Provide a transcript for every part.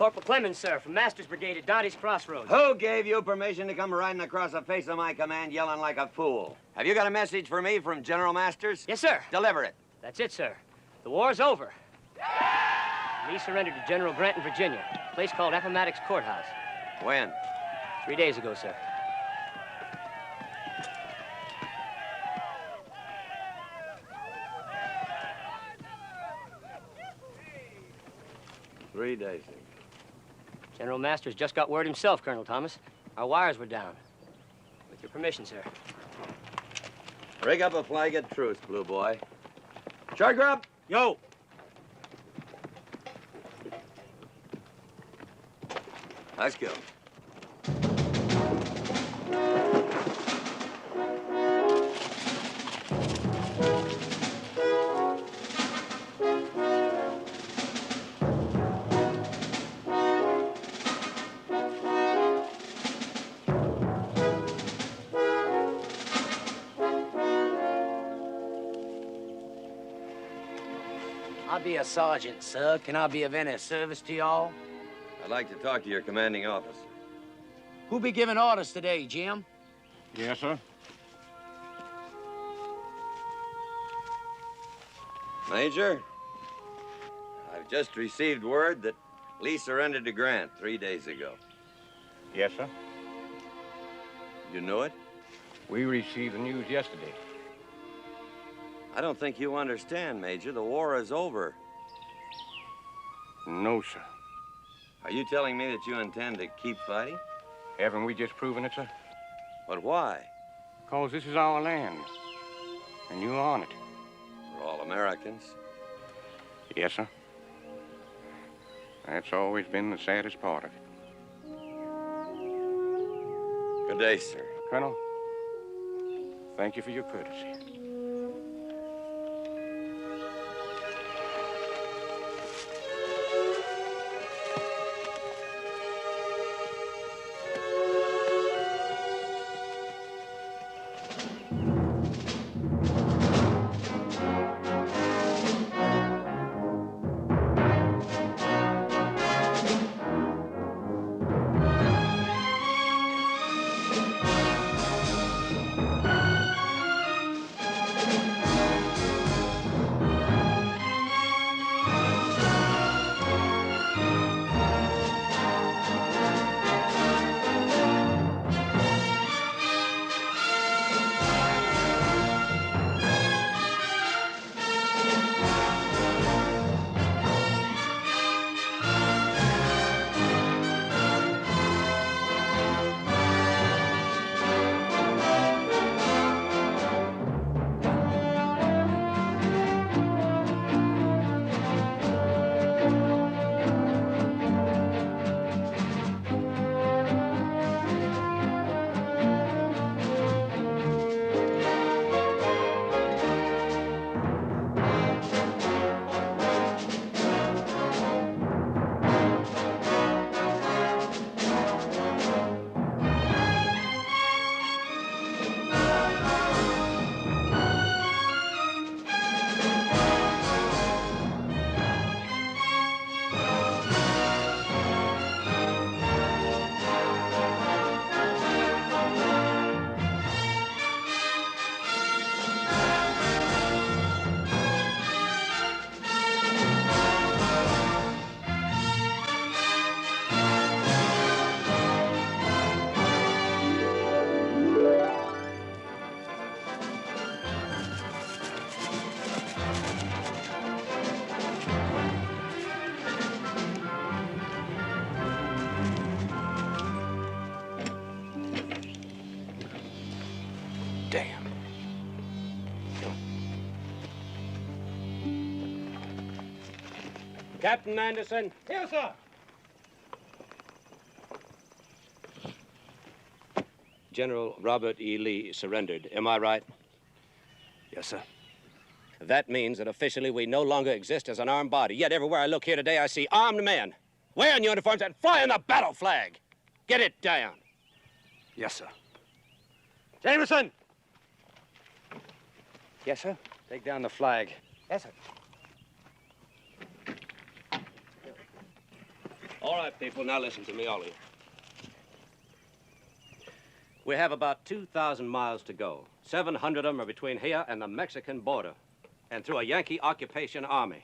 Corporal Clemens, sir, from Master's Brigade at Dante's Crossroads. Who gave you permission to come riding across the face of my command yelling like a fool? Have you got a message for me from General Masters? Yes, sir. Deliver it. That's it, sir. The war's over. Lee surrendered to General Grant in Virginia, a place called Appomattox Courthouse. When? 3 days ago, sir. Three days ago. General Masters just got word himself, Colonel Thomas. Our wires were down. With your permission, sir. Rig up a flag of truce, Blue Boy. Charger up! Yo! Let's go. I'll be a sergeant, sir. Can I be of any service to y'all? I'd like to talk to your commanding officer. Who be giving orders today, Jim? Yes, sir. Major, I've just received word that Lee surrendered to Grant 3 days ago. Yes, sir. You know it? We received the news yesterday. I don't think you understand, Major. The war is over. No, sir. Are you telling me that you intend to keep fighting? Haven't we just proven it, sir? But why? Because this is our land, and you're on it. We're all Americans. Yes, sir. That's always been the saddest part of it. Good day, sir. Colonel, thank you for your courtesy. Damn. Captain Anderson. Here, sir. General Robert E. Lee surrendered. Am I right? Yes, sir. That means that officially we no longer exist as an armed body. Yet everywhere I look here today, I see armed men wearing uniforms and flying the battle flag. Get it down. Yes, sir. Jameson! Yes, sir. Take down the flag. Yes, sir. All right, people, now listen to me, all of you. We have about 2,000 miles to go. 700 of them are between here and the Mexican border, and through a Yankee occupation army.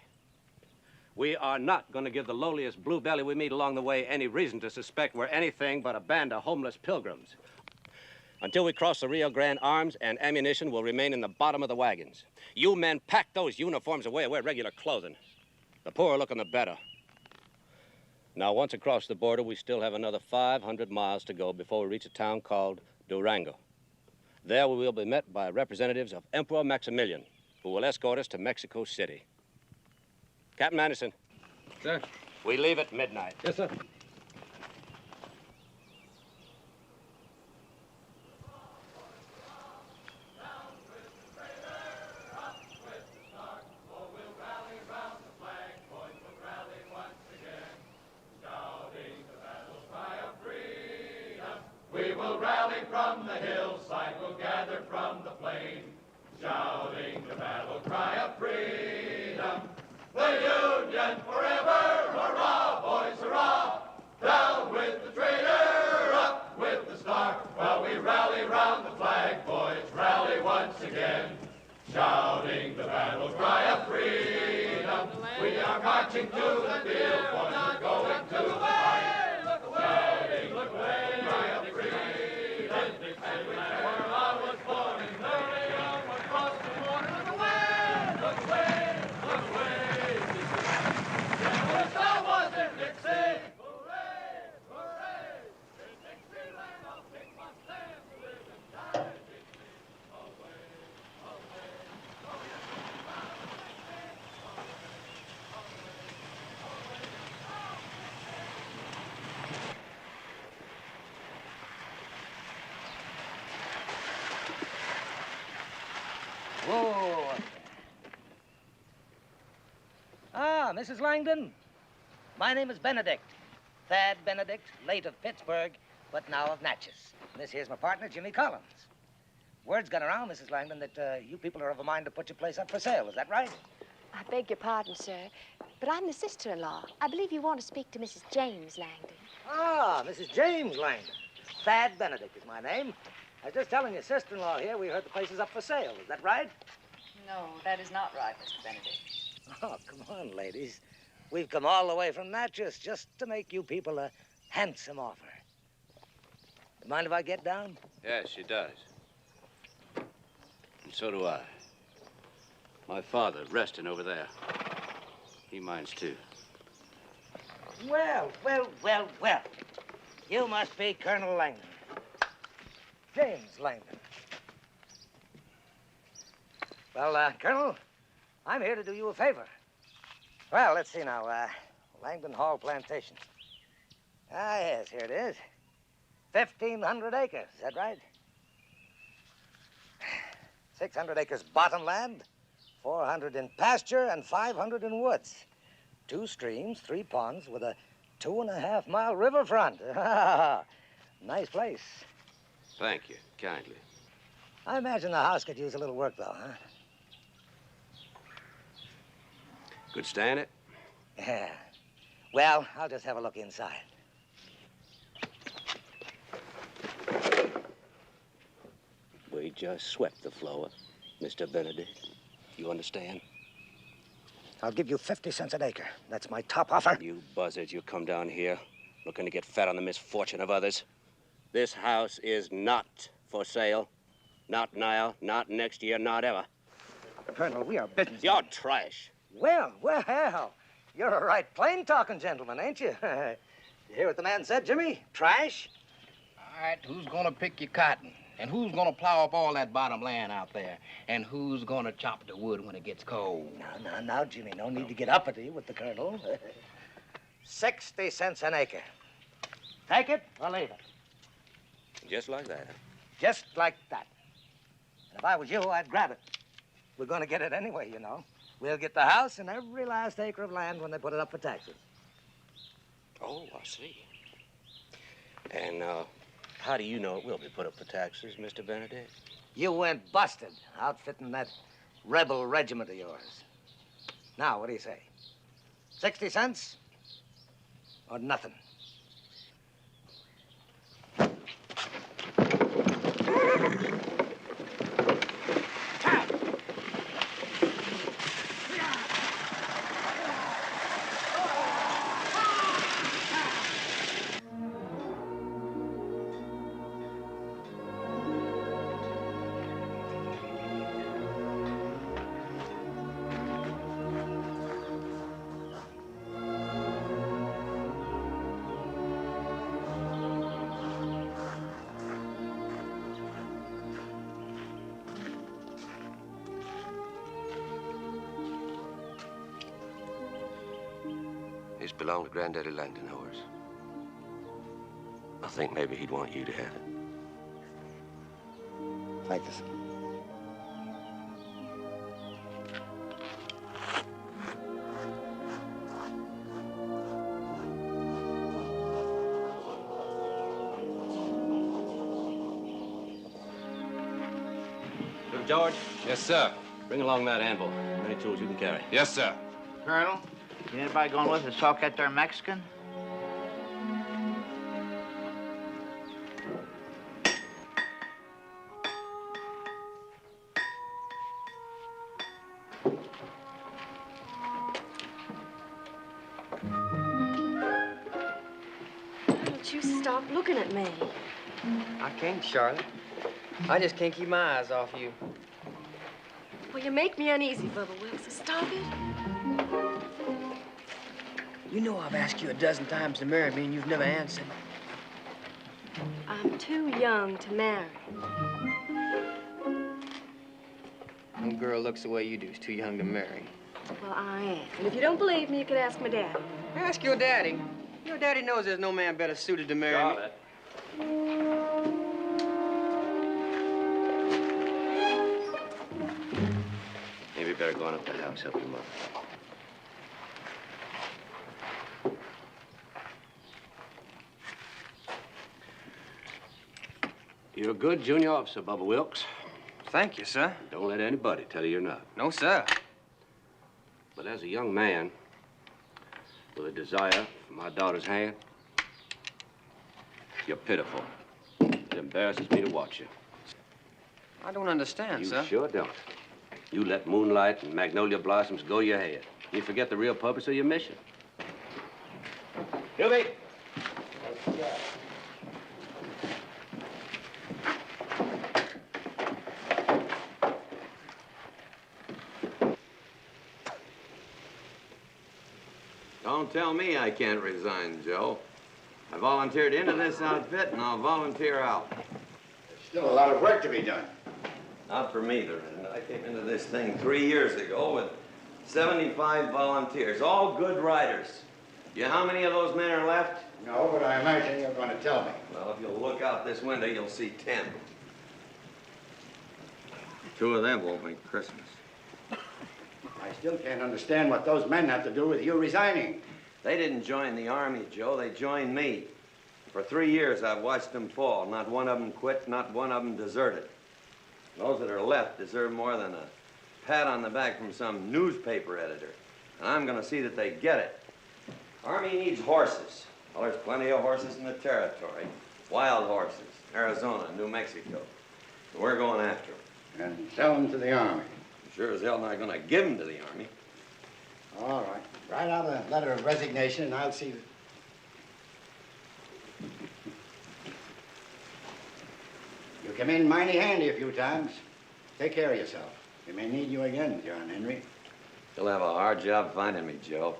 We are not going to give the lowliest blue belly we meet along the way any reason to suspect we're anything but a band of homeless pilgrims. Until we cross the Rio Grande, arms and ammunition will remain in the bottom of the wagons. You men pack those uniforms away and wear regular clothing. The poorer looking, the better. Now, once across the border, we still have another 500 miles to go before we reach a town called Durango. There we will be met by representatives of Emperor Maximilian, who will escort us to Mexico City. Captain Anderson. Sir? We leave at midnight. Yes, sir. We will rally from the hillside, we'll gather from the plain, shouting the battle cry of freedom. The Union forever, hurrah, boys, hurrah! Down with the traitor, up with the star. While we rally round the flag, boys, rally once again, shouting the battle cry of freedom. We are marching to the field, boys, we're going to the fight. Shouting the battle cry of freedom. And where I was born in Maryland, across the border, look away, look away, look away. General Shaw was in Dixie. Hooray, hooray. In Dixieland, I'll take my stand to live and die. Away, away, Whoa. Ah, Mrs. Langdon. My name is Benedict. Thad Benedict, late of Pittsburgh, but now of Natchez. This here's my partner, Jimmy Collins. Word's gone around, Mrs. Langdon, that you people are of a mind to put your place up for sale. Is that right? I beg your pardon, sir, but I'm the sister-in-law. I believe you want to speak to Mrs. James Langdon. Ah, Mrs. James Langdon. Thad Benedict is my name. I was just telling your sister-in-law here we heard the place is up for sale. Is that right? No, that is not right, Mr. Benedict. Oh, come on, ladies. We've come all the way from Natchez just to make you people a handsome offer. Mind if I get down? Yes, she does. And so do I. My father, resting over there. He minds, too. Well, well, well, well. You must be Colonel Langdon. James Langdon. Well, Colonel, I'm here to do you a favor. Well, let's see now. Langdon Hall Plantation. Ah, yes, here it is. 1,500 acres, is that right? 600 acres bottomland, 400 in pasture, and 500 in woods. 2 streams, 3 ponds, with a 2.5-mile riverfront. Nice place. Thank you, kindly. I imagine the house could use a little work, though, huh? Could stand it? Yeah. Well, I'll just have a look inside. We just swept the floor, Mr. Benedict. You understand? I'll give you 50 cents an acre. That's my top offer. You buzzards, you come down here looking to get fat on the misfortune of others. This house is not for sale. Not now, not next year, not ever. Colonel, we are business. You're trash. Well, well, you're a right plain-talking gentleman, ain't you? You hear what the man said, Jimmy? Trash? All right, who's gonna pick your cotton? And who's gonna plow up all that bottom land out there? And who's gonna chop the wood when it gets cold? Now, Jimmy, no need to get uppity with the Colonel. 60 cents an acre. Take it or leave it. Just like that, huh? Just like that. And if I was you, I'd grab it. We're gonna get it anyway, you know. We'll get the house and every last acre of land when they put it up for taxes. Oh, I see. And, how do you know it will be put up for taxes, Mr. Benedict? You went busted outfitting that rebel regiment of yours. Now, what do you say? 60 cents? or nothing. This belonged to Granddaddy Langdon horse. I think maybe he'd want you to have it. Thank you, sir. Look, George, Yes, sir. bring along that anvil. Many tools you can carry. Yes, sir. Colonel, anybody going with us to talk at their Mexican? Don't you stop looking at me. I can't, Charlotte. I just can't keep my eyes off you. Well, you make me uneasy, Bubba Wilkes, so stop it. You know I've asked you a dozen times to marry me, and you've never answered. I'm too young to marry. No girl looks the way you do is too young to marry. Well, I am. And if you don't believe me, you could ask my daddy. Ask your daddy. Your daddy knows there's no man better suited to marry me. Charlotte. Maybe you better go on up to the house, help your mother. You're a good junior officer, Bubba Wilkes. Thank you, sir. Don't let anybody tell you you're not. No, sir. But as a young man with a desire for my daughter's hand, you're pitiful. It embarrasses me to watch you. I don't understand, You sir. sure don't. You let moonlight and magnolia blossoms go your head. You forget the real purpose of your mission. Gilby! Don't tell me I can't resign, Joe. I volunteered into this outfit, and I'll volunteer out. There's still a lot of work to be done. Not for me, there isn't. I came into this thing 3 years ago with 75 volunteers, all good riders. You know how many of those men are left? No, but I imagine you're going to tell me. Well, if you'll look out this window, you'll see 10. 2 of them won't make Christmas. I still can't understand what those men have to do with you resigning. They didn't join the Army, Joe. They joined me. For 3 years, I've watched them fall. Not one of them quit, not one of them deserted. Those that are left deserve more than a pat on the back from some newspaper editor. And I'm going to see that they get it. Army needs horses. Well, there's plenty of horses in the territory. Wild horses, Arizona, New Mexico. So we're going after them. And sell them to the Army. Sure as hell not going to give them to the Army. All right. Write out a letter of resignation, and I'll see that. You come in mighty handy a few times. Take care of yourself. They may need you again, John Henry. You'll have a hard job finding me, Joe.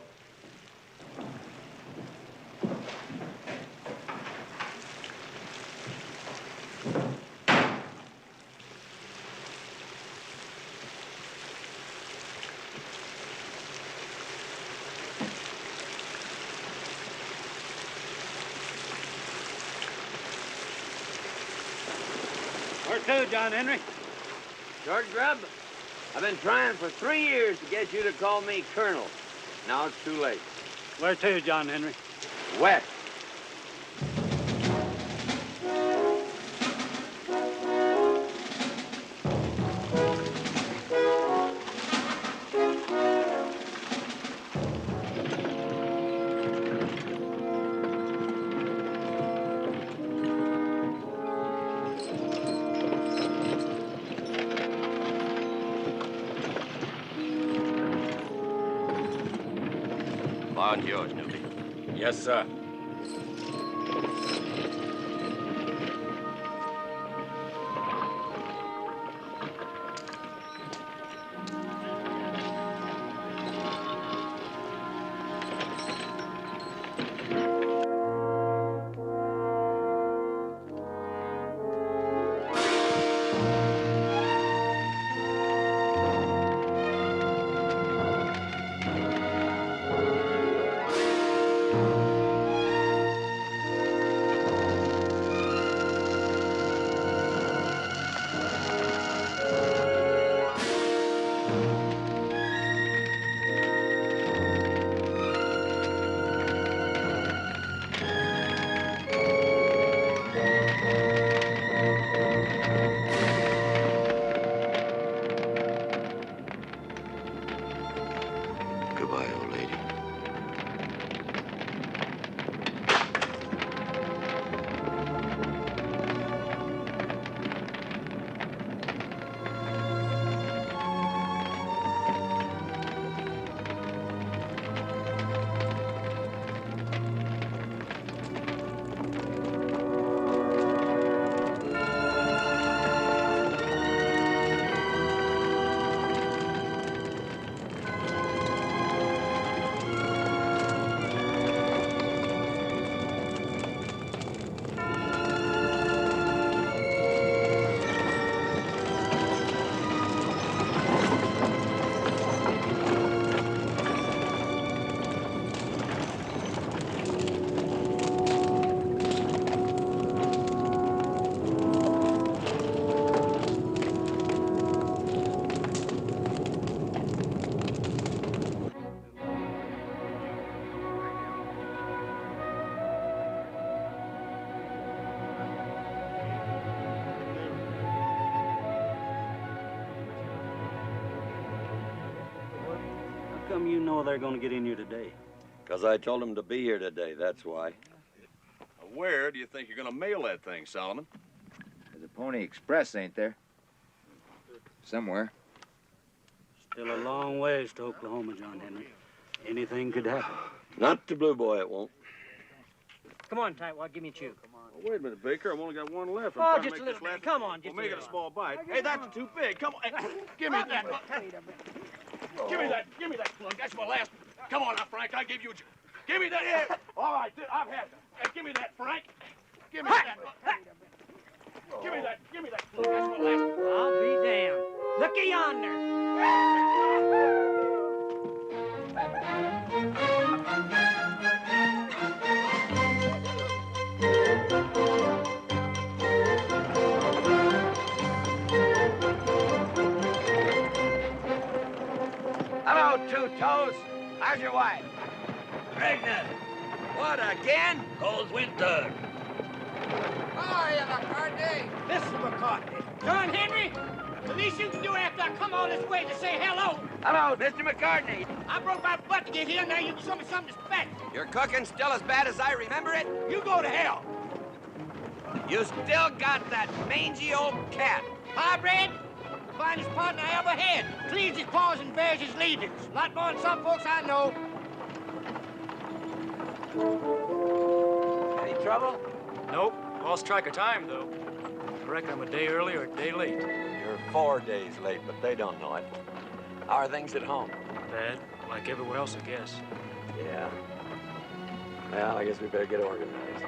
Where to, John Henry? George Grubb, I've been trying for 3 years to get you to call me Colonel. Now it's too late. Where to, John Henry? West. Bond's yours, Newby. Yes, sir. Goodbye, old lady. How come you know they're going to get in here today? Because I told them to be here today, that's why. Where do you think you're going to mail that thing, Solomon? There's a Pony Express, ain't there? Somewhere. Still a long ways to Oklahoma, John Henry. Anything could happen. Not to Blue Boy, it won't. Come on, Tightwad, give me a chew. Wait a minute, Baker. I've only got one left. Oh, just a little bit. Come on, just We'll make a it a little. small bite. Hey, that's too big. Come on. Hey, give me that. Give me that. Give me that plug. That's my last. Come on now, Frank. I give you. Give me that. Yeah. All right, I've had that. Hey, give me that, Frank. Give me that. Give me that. Give me that plug. That's my last. I'll be damned. Looky yonder. Hello, Two Toes. How's your wife? Pregnant. What, again? Cold winter. How are you, McCartney? Mr. McCartney. John Henry, the least you can do after I come all this way to say hello. Hello, Mr. McCartney. I broke my butt to get here, now you can show me some respect. Your cooking's still as bad as I remember it? You go to hell. You still got that mangy old cat. Hybrid, the finest partner I ever had. Cleans his paws and bears his leavings. A lot more than some folks I know. Any trouble? Nope. Lost track of time, though. I reckon I'm a day early or a day late. You're 4 days late, but they don't know it. How are things at home? Bad. Like everywhere else, I guess. Yeah. Well, I guess we better get organized.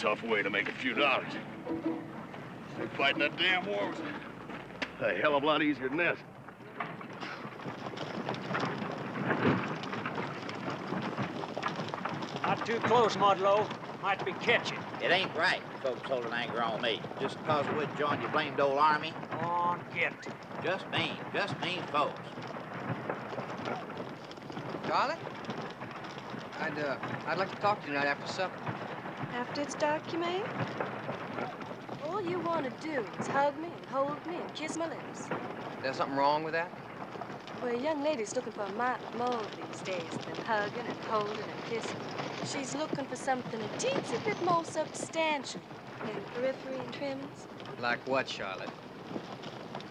tough way to make a few dollars. Fighting that damn war was a hell of a lot easier than this. Not too close, Mudlow. Might be catching. It ain't right, folks holding anger on me. Just because I wouldn't join your blamed old army. On, get. Just mean folks. Charlie? I'd like to talk to you tonight after supper. After it's dark, you mean? All you want to do is hug me and hold me and kiss my lips. There's something wrong with that? Well, a young lady's looking for a mite more these days than hugging and holding and kissing. She's looking for something a teensy bit more substantial than periphery and trimmings. Like what, Charlotte?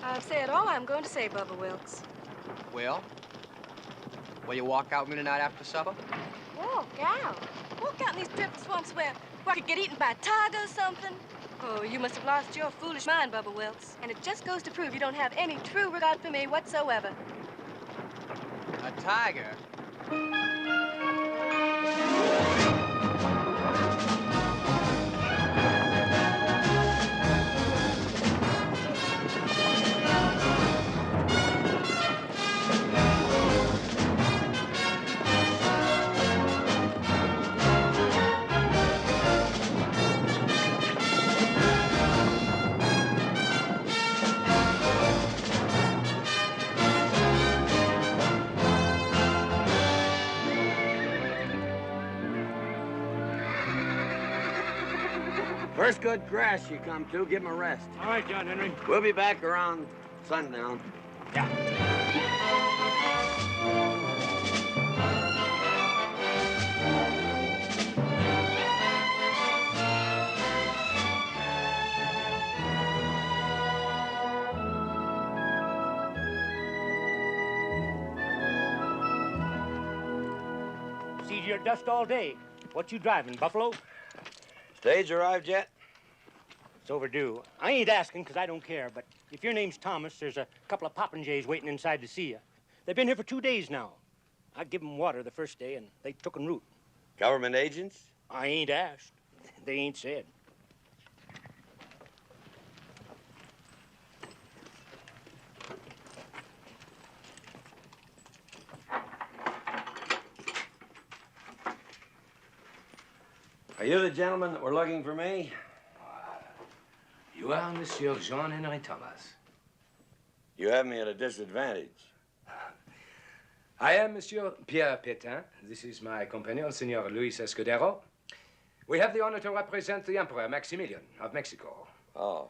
I've said all I'm going to say, Bubba Wilkes. Well, will you walk out with me tonight after supper? Walk out? Walk out in these dreadful swamps where I could get eaten by a tiger or something? Oh, you must have lost your foolish mind, Bubba Wilkes. And it just goes to prove you don't have any true regard for me whatsoever. A tiger? First good grass you come to, give him a rest. All right, John Henry. We'll be back around sundown. Yeah. See your dust all day. What you driving, Buffalo? Stage arrived yet? It's overdue. I ain't asking because I don't care, but if your name's Thomas, there's a couple of popinjays waiting inside to see you. They've been here for 2 days now. I give them water the first day, and they took en route. Government agents? I ain't asked. They ain't said. Are you the gentleman that were looking for me? You are Monsieur John Henry Thomas. You have me at a disadvantage. I am Monsieur Pierre Pétain. This is my companion, Senor Luis Escudero. We have the honor to represent the Emperor Maximilian of Mexico. Oh.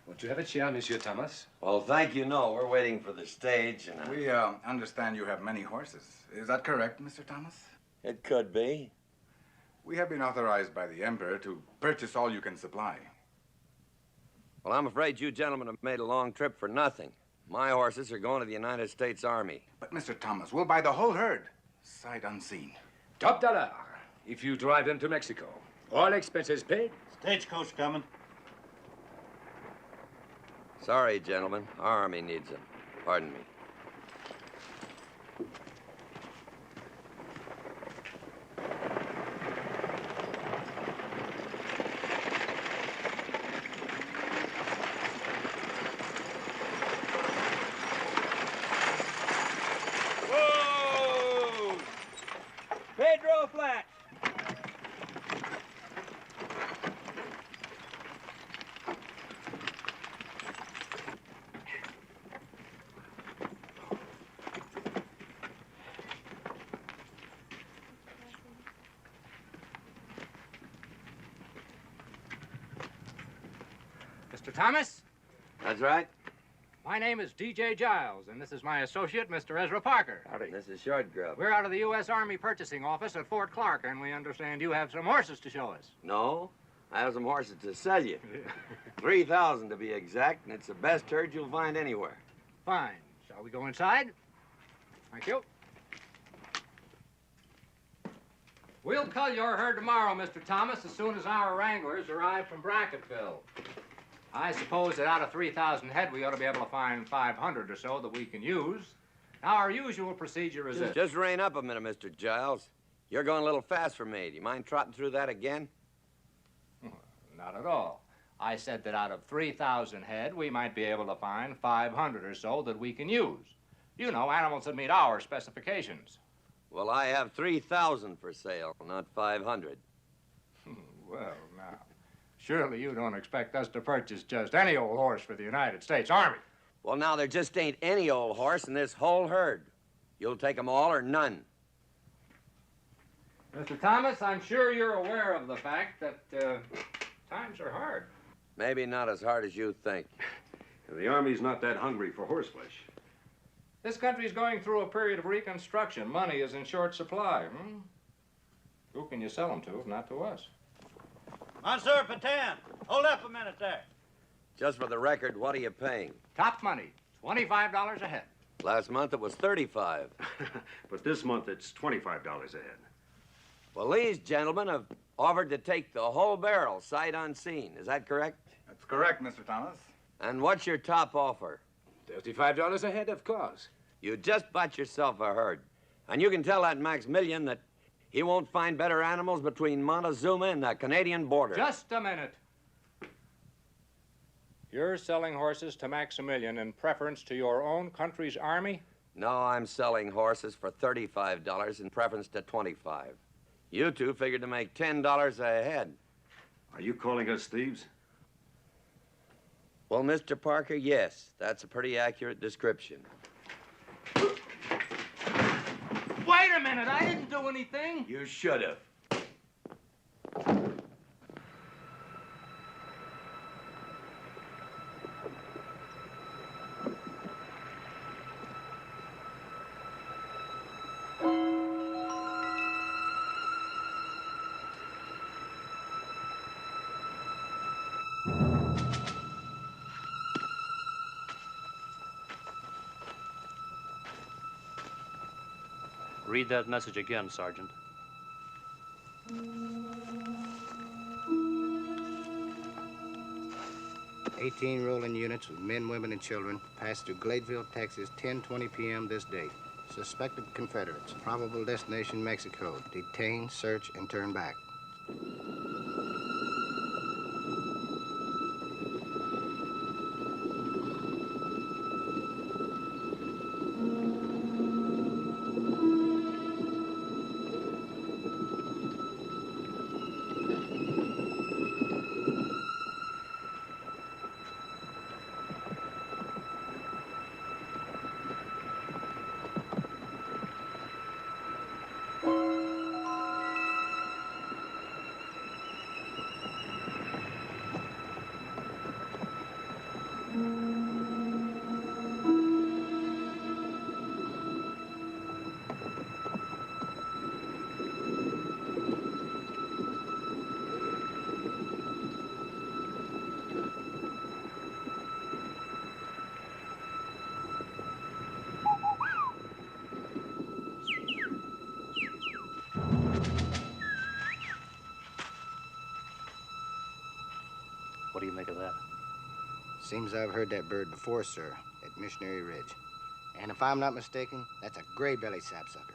Won't you have a chair, Monsieur Thomas? Well, thank you. No, we're waiting for the stage and... We understand you have many horses. Is that correct, Mr. Thomas? It could be. We have been authorized by the Emperor to purchase all you can supply. Well, I'm afraid you gentlemen have made a long trip for nothing. My horses are going to the United States Army. But, Mr. Thomas, we'll buy the whole herd, sight unseen. Top dollar, if you drive them to Mexico. All expenses paid. Stagecoach coming. Sorry, gentlemen. Our army needs them. Pardon me. Pedro Flat. Mr. Thomas? That's right. My name is D.J. Giles, and this is my associate, Mr. Ezra Parker. Howdy. This is Short Grub. We're out of the U.S. Army Purchasing Office at Fort Clark, and we understand you have some horses to show us. No, I have some horses to sell you. 3,000 to be exact, and it's the best herd you'll find anywhere. Fine. Shall we go inside? Thank you. We'll cull your herd tomorrow, Mr. Thomas, as soon as our wranglers arrive from Brackettville. I suppose that out of 3,000 head, we ought to be able to find 500 or so that we can use. Now, our usual procedure is this. Just rein up a minute, Mr. Giles. You're going a little fast for me. Do you mind trotting through that again? not at all. I said that out of 3,000 head, we might be able to find 500 or so that we can use. You know, animals that meet our specifications. Well, I have 3,000 for sale, not 500. Well, now, surely you don't expect us to purchase just any old horse for the United States Army. Well, now, there just ain't any old horse in this whole herd. You'll take them all or none. Mr. Thomas, I'm sure you're aware of the fact that times are hard. Maybe not as hard as you think. The Army's not that hungry for horseflesh. This country's going through a period of reconstruction. Money is in short supply. Who can you sell them to if not to us? Monsieur Patan, hold up a minute there. Just for the record, what are you paying? Top money, $25 a head. Last month it was 35. But this month it's $25 a head. Well, these gentlemen have offered to take the whole barrel, sight unseen. Is that correct? That's correct, Mr. Thomas. And what's your top offer? $35 a head, of course. You just bought yourself a herd. And you can tell that Maximilian that he won't find better animals between Montezuma and the Canadian border. Just a minute. You're selling horses to Maximilian in preference to your own country's army? No, I'm selling horses for $35 in preference to $25. You two figured to make $10 a head. Are you calling us thieves? Well, Mr. Parker, yes. That's a pretty accurate description. Wait a minute, I didn't do anything. You should have. Read that message again, Sergeant. "18 rolling units with men, women, and children passed through Gladeville, Texas, 10:20 p.m. this date. Suspected Confederates. Probable destination Mexico. Detain, search, and turn back." What do you make of that? Seems I've heard that bird before, sir, at Missionary Ridge. And if I'm not mistaken, that's a gray-bellied sapsucker.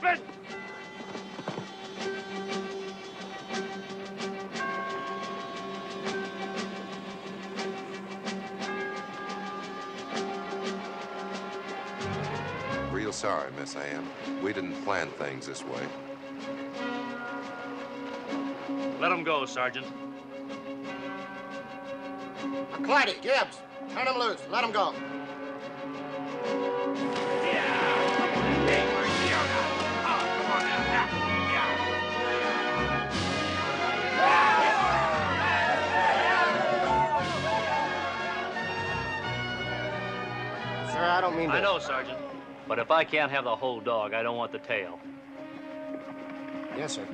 breakfast! Real sorry, Miss Ann. We didn't plan things this way. Let him go, Sergeant. Clyde, Gibbs, turn him loose. Let him go. Sir, I don't mean to... I know, Sergeant. But if I can't have the whole dog, I don't want the tail. Yes, sir.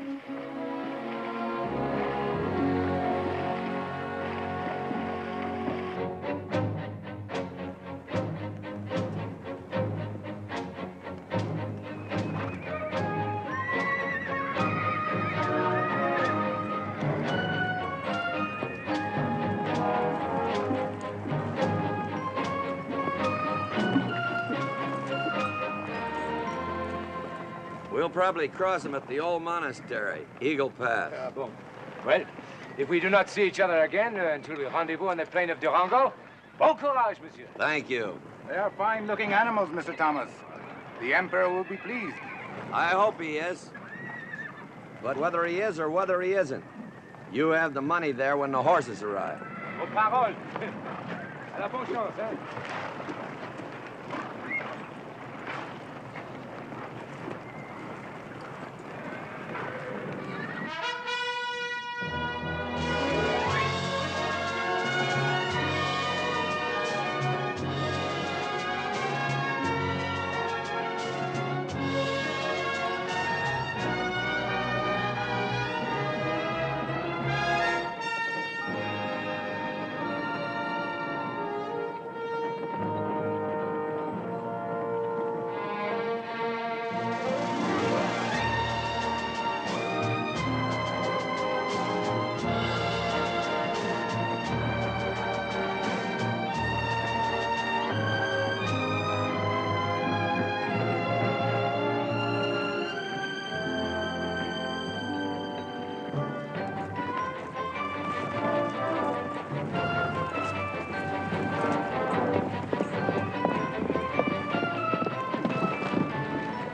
We'll probably cross them at the old monastery, Eagle Pass. Bon. Well, if we do not see each other again until we rendezvous on the plain of Durango, bon courage, monsieur. Thank you. They are fine-looking animals, Mr. Thomas. The Emperor will be pleased. I hope he is. But whether he is or whether he isn't, you have the money there when the horses arrive. Vos paroles. À la bonne chance, hein?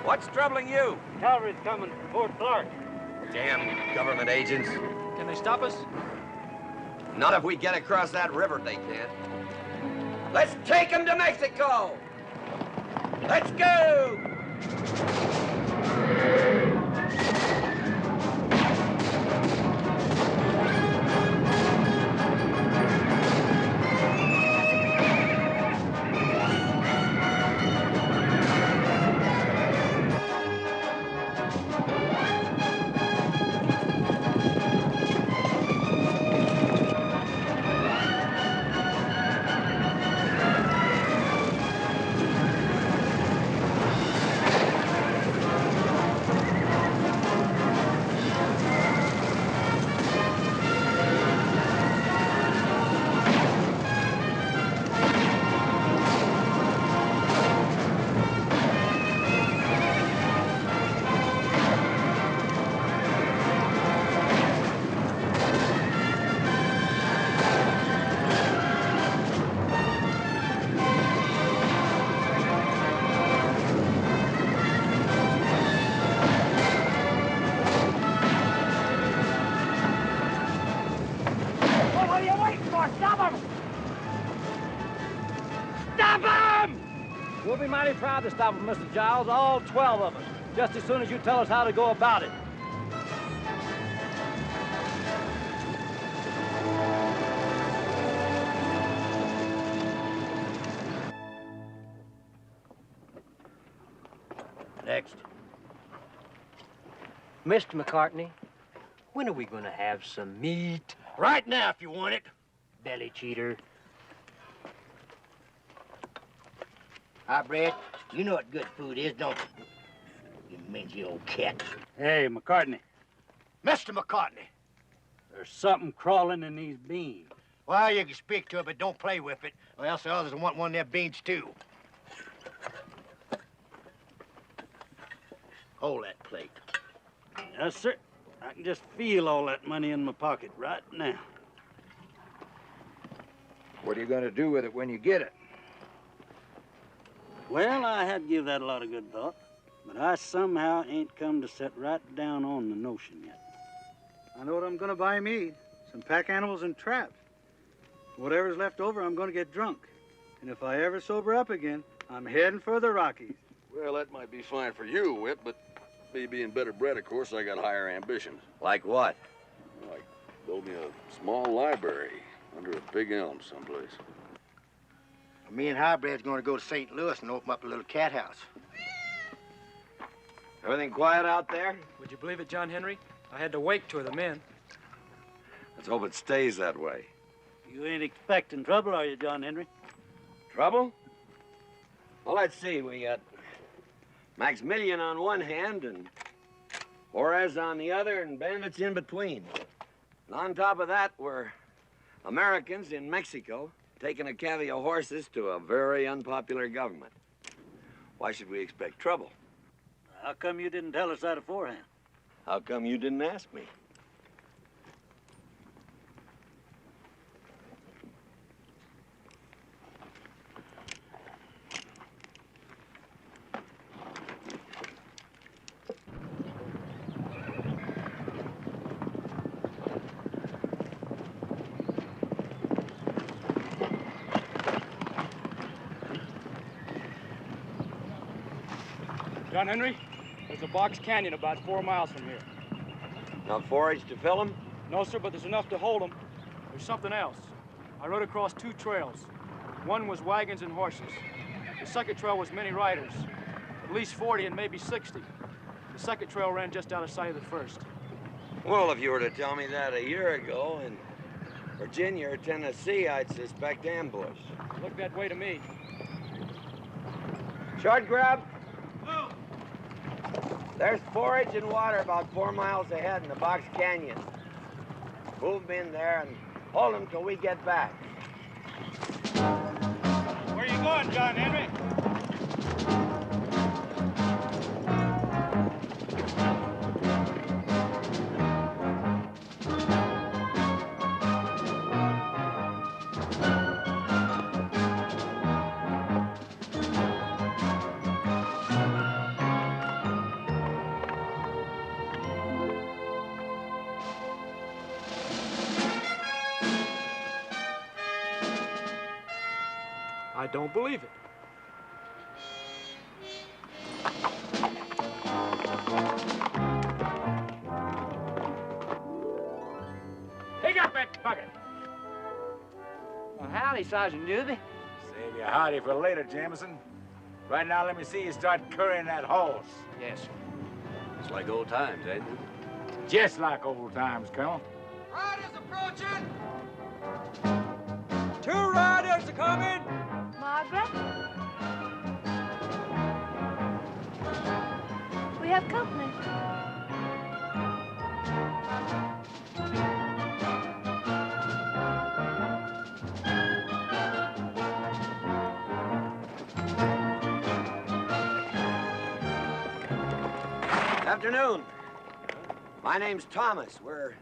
What's troubling you? Cavalry's coming from Fort Clark. Damn government agents. Can they stop us? Not if we get across that river, they can't. Let's take them to Mexico! Let's go! We'll be mighty proud to stop him, Mr. Giles, all 12 of us, just as soon as you tell us how to go about it. Next. Mr. McCartney, when are we going to have some meat? Right now, if you want it. Belly cheater. Hi, Brad. You know what good food is, don't you? You mangy old cat. Hey, McCartney. Mr. McCartney. There's something crawling in these beans. Well, you can speak to it, but don't play with it, or else the others will want one of their beans, too. Hold that plate. Yes, sir. I can just feel all that money in my pocket right now. What are you going to do with it when you get it? Well, I had to give that a lot of good thought, but I somehow ain't come to set right down on the notion yet. I know what I'm gonna buy me. Some pack animals and traps. Whatever's left over, I'm gonna get drunk. And if I ever sober up again, I'm heading for the Rockies. Well, that might be fine for you, Whip, but me being better bred, of course, I got higher ambitions. Like what? Like building a small library under a big elm someplace. Me and Highbred's gonna go to St. Louis and open up a little cat house. Everything quiet out there? Would you believe it, John Henry? I had to wake two of the men. Let's hope it stays that way. You ain't expecting trouble, are you, John Henry? Trouble? Well, let's see. We got Maximilian on one hand and Juarez on the other and bandits in between. And on top of that, we're Americans in Mexico taking a cavy of horses to a very unpopular government. Why should we expect trouble? How come you didn't tell us that beforehand? How come you didn't ask me? John Henry, there's a box canyon about 4 miles from here. Enough forage to fill them? No, sir, but there's enough to hold them. There's something else. I rode across 2 trails. One was wagons and horses. The second trail was many riders, at least 40 and maybe 60. The second trail ran just out of sight of the first. Well, if you were to tell me that a year ago in Virginia or Tennessee, I'd suspect ambush. Looked that way to me. Short grab? There's forage and water about 4 miles ahead in the Box Canyon. Move them in there and hold them till we get back. Where you going, John Henry? I don't believe it. Pick up that bucket. Well, howdy, Sergeant Newby. Save your howdy for later, Jameson. Right now, let me see you start currying that horse. Yes, sir. It's like old times, ain't it? Just like old times, Colonel. Riders approaching! 2 riders are coming! Margaret? We have company. Afternoon. My name's Thomas. We're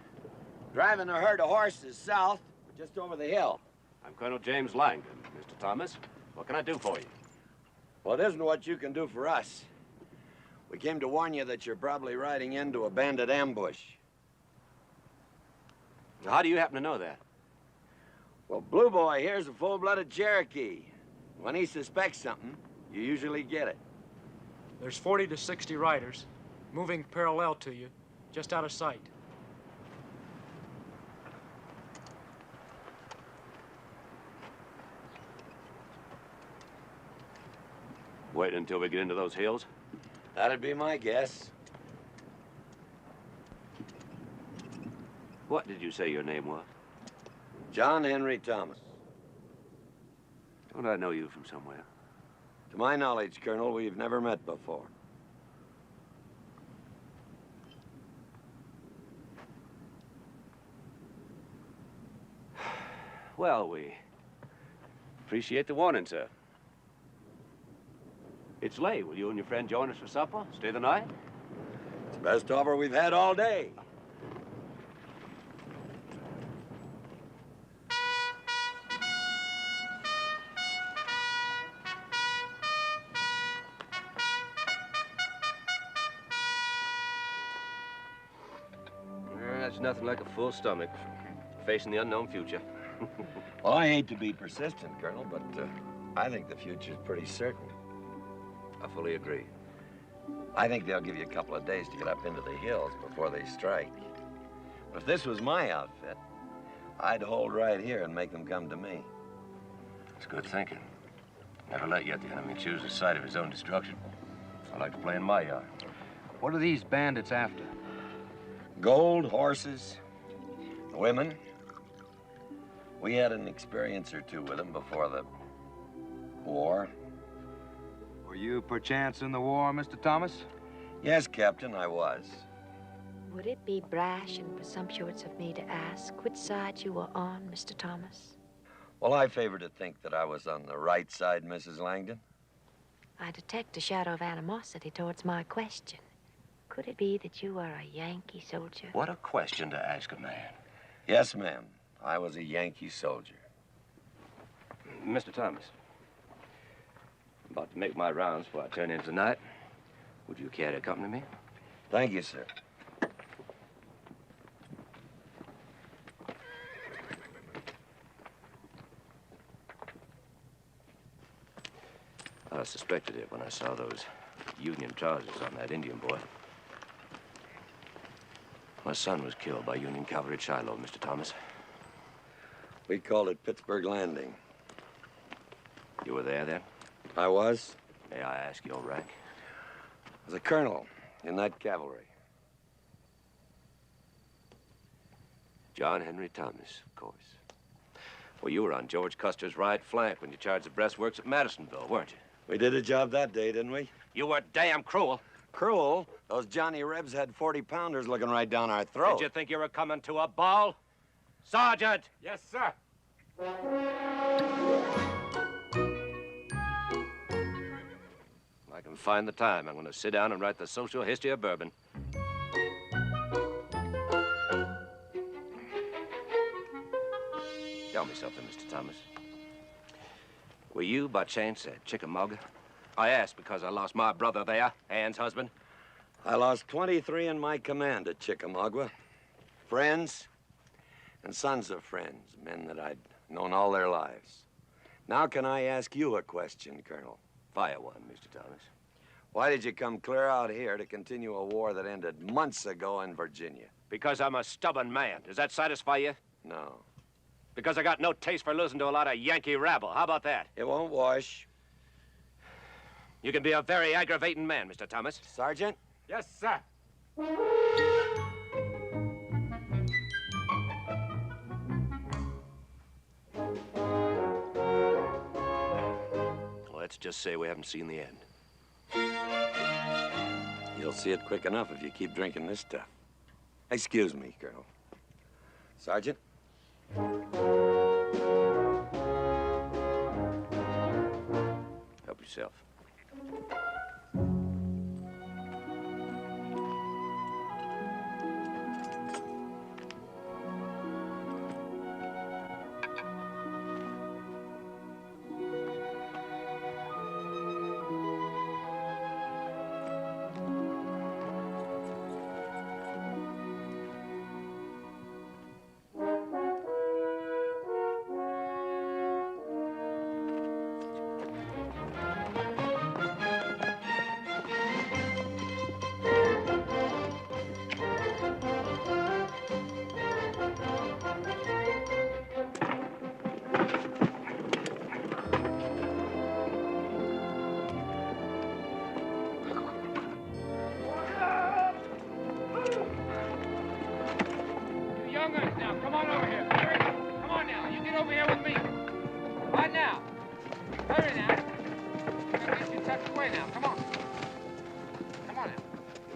driving a herd of horses south, just over the hill. I'm Colonel James Langdon. Mr. Thomas, what can I do for you? Well, it isn't what you can do for us. We came to warn you that you're probably riding into a bandit ambush. How do you happen to know that? Well, Blue Boy here's a full-blooded Cherokee. When he suspects something, you usually get it. There's 40 to 60 riders moving parallel to you, just out of sight. Wait until we get into those hills? That'd be my guess. What did you say your name was? John Henry Thomas. Don't I know you from somewhere? To my knowledge, Colonel, we've never met before. Well, we appreciate the warning, sir. It's late. Will you and your friend join us for supper? Stay the night? Best offer we've had all day. That's nothing like a full stomach facing the unknown future. Well, I hate to be persistent, Colonel, but I think the future's pretty certain. I fully agree. I think they'll give you a couple of days to get up into the hills before they strike. But if this was my outfit, I'd hold right here and make them come to me. It's good thinking. Never let yet the enemy choose the side of his own destruction. I like to play in my yard. What are these bandits after? Gold, horses, women. We had an experience or two with them before the war. Were you perchance in the war, Mr. Thomas? Yes, Captain, I was. Would it be brash and presumptuous of me to ask which side you were on, Mr. Thomas? Well, I favor to think that I was on the right side, Mrs. Langdon. I detect a shadow of animosity towards my question. Could it be that you are a Yankee soldier? What a question to ask a man. Yes, ma'am. I was a Yankee soldier. Mr. Thomas, I'm about to make my rounds before I turn in tonight. Would you care to accompany me? Thank you, sir. I suspected it when I saw those Union trousers on that Indian boy. My son was killed by Union cavalry at Shiloh, Mr. Thomas. We called it Pittsburgh Landing. You were there then? I was. May I ask your rank? I was a colonel in that cavalry. John Henry Thomas, of course. Well, you were on George Custer's right flank when you charged the breastworks at Madisonville, weren't you? We did a job that day, didn't we? You were damn cruel. Cruel? Those Johnny Rebs had 40-pounders looking right down our throat. Did you think you were coming to a ball? Sergeant! Yes, sir. I can find the time. I'm going to sit down and write the social history of bourbon. Tell me something, Mr. Thomas. Were you, by chance, at Chickamauga? I asked because I lost my brother there, Ann's husband. I lost 23 in my command at Chickamauga. Friends and sons of friends, men that I'd known all their lives. Now can I ask you a question, Colonel? Fire one, Mr. Thomas. Why did you come clear out here to continue a war that ended months ago in Virginia? Because I'm a stubborn man. Does that satisfy you? No. Because I got no taste for losing to a lot of Yankee rabble. How about that? It won't wash. You can be a very aggravating man, Mr. Thomas. Sergeant? Yes, sir. Let's just say we haven't seen the end. You'll see it quick enough if you keep drinking this stuff. Excuse me, Colonel. Sergeant? Help yourself.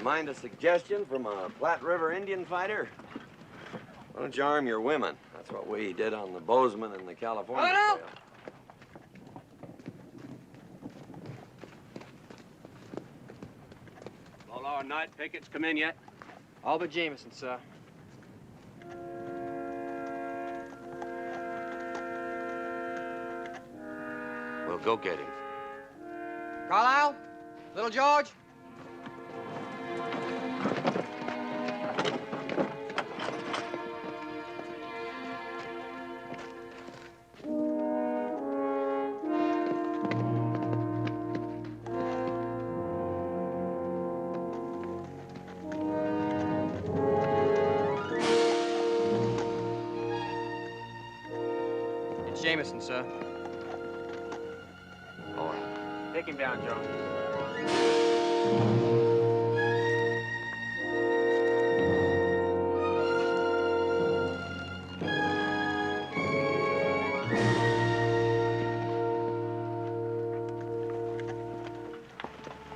Mind a suggestion from a Platte River Indian fighter? Why don't you arm your women? That's what we did on the Bozeman and the California Trail. Low, lower Our night pickets come in yet? All but Jameson, sir. We'll go get him. Carlisle? Little George? It's Jameson, sir. All right. Take him down, Joe.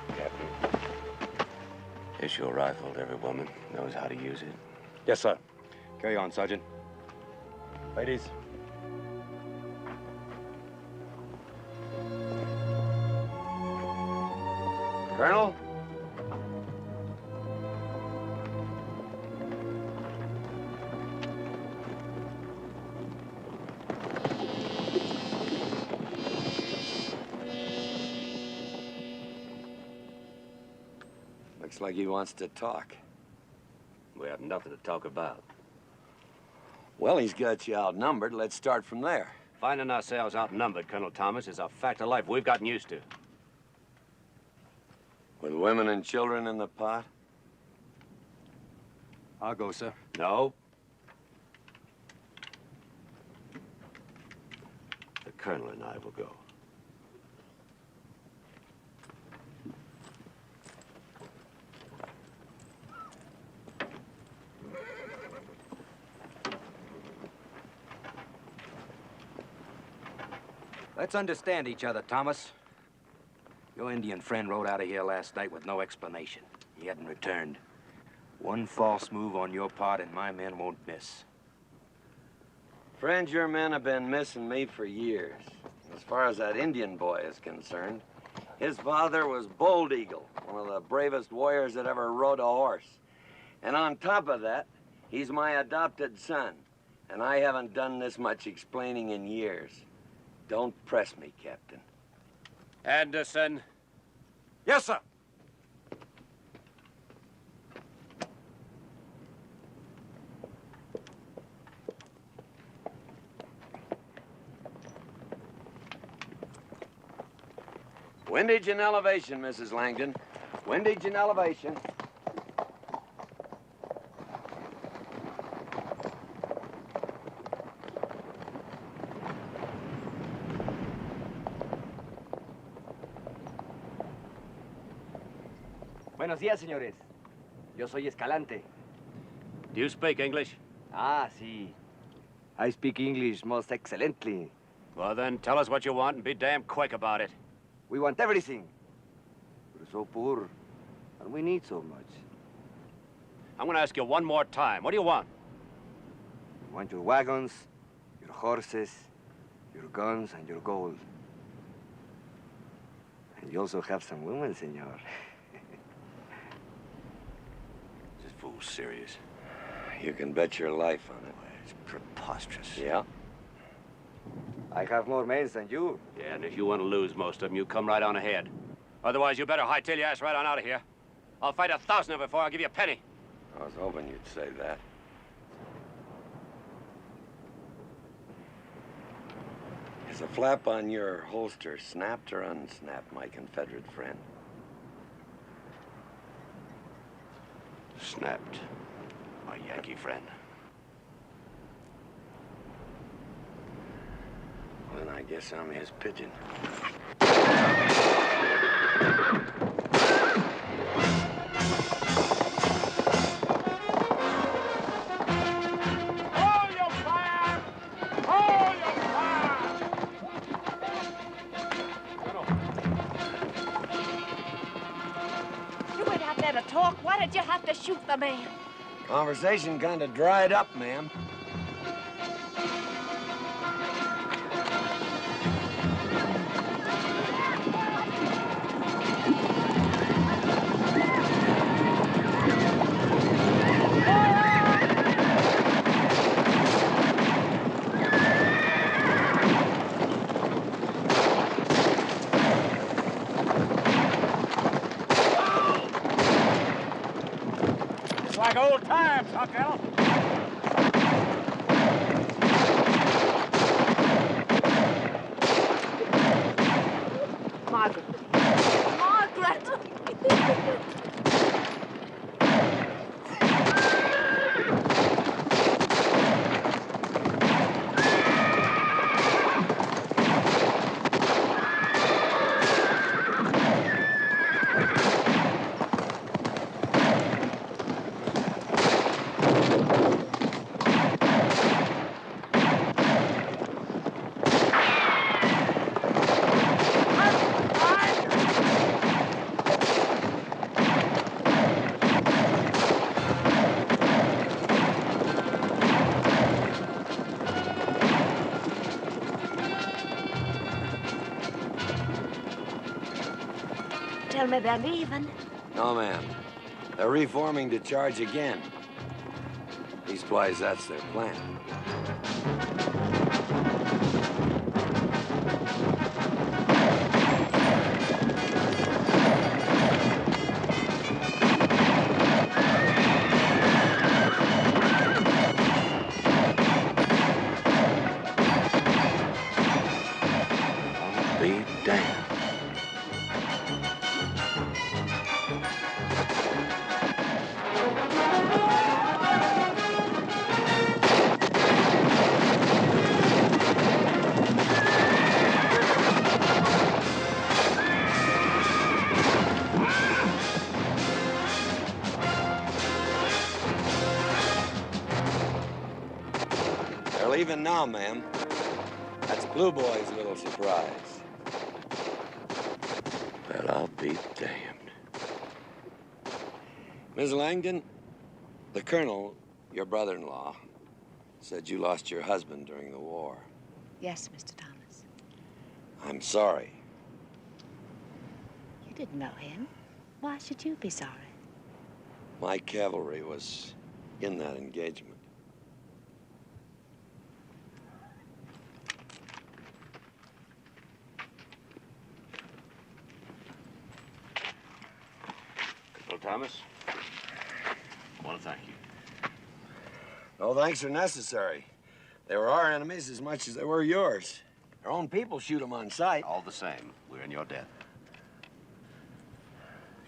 Captain, issue a rifle to every woman knows how to use it. Yes, sir. Carry on, Sergeant. Ladies. Colonel? Looks like he wants to talk. We have nothing to talk about. Well, he's got you outnumbered. Let's start from there. Finding ourselves outnumbered, Colonel Thomas, is a fact of life we've gotten used to. With women and children in the pot? I'll go, sir. No. The Colonel and I will go. Let's understand each other, Thomas. Your Indian friend rode out of here last night with no explanation. He hadn't returned. One false move on your part and my men won't miss. Friend, your men have been missing me for years. As far as that Indian boy is concerned, his father was Bold Eagle, one of the bravest warriors that ever rode a horse. And on top of that, he's my adopted son. And I haven't done this much explaining in years. Don't press me, Captain. Anderson. Yes, sir. Windage and elevation, Mrs. Langdon. Windage and elevation. Buenos días, señores. Yo soy Escalante. Do you speak English? Ah, sí. I speak English most excellently. Well, then, tell us what you want and be damn quick about it. We want everything. We're so poor, and we need so much. I'm going to ask you one more time. What do you want? We want your wagons, your horses, your guns, and your gold. And you also have some women, senor. This fool's serious. You can bet your life on it. It's preposterous. Yeah? I have more men than you. Yeah, and if you want to lose most of them, you come right on ahead. Otherwise, you better hightail your ass right on out of here. I'll fight 1,000 of it before I give you a penny. I was hoping you'd say that. Is the flap on your holster snapped or unsnapped, my Confederate friend? Snapped, my Yankee friend. Then I guess I'm his pigeon. You went out there to talk. Why did you have to shoot the man? Conversation kind of dried up, ma'am. now, Colonel. Margaret. Margaret! Tell me they're leaving. No, ma'am. They're reforming to charge again. Leastwise, that's their plan. I'll be damned. They're leaving now, ma'am. That's Blue Boy's little surprise. Well, I'll be damned. Miss Langdon, the colonel, your brother-in-law, said you lost your husband during the war. Yes, Mr. Thomas. I'm sorry. You didn't know him. Why should you be sorry? My cavalry was in that engagement. Colonel Thomas, I want to thank you. No thanks are necessary. They were our enemies as much as they were yours. Our own people shoot them on sight. All the same, we're in your debt.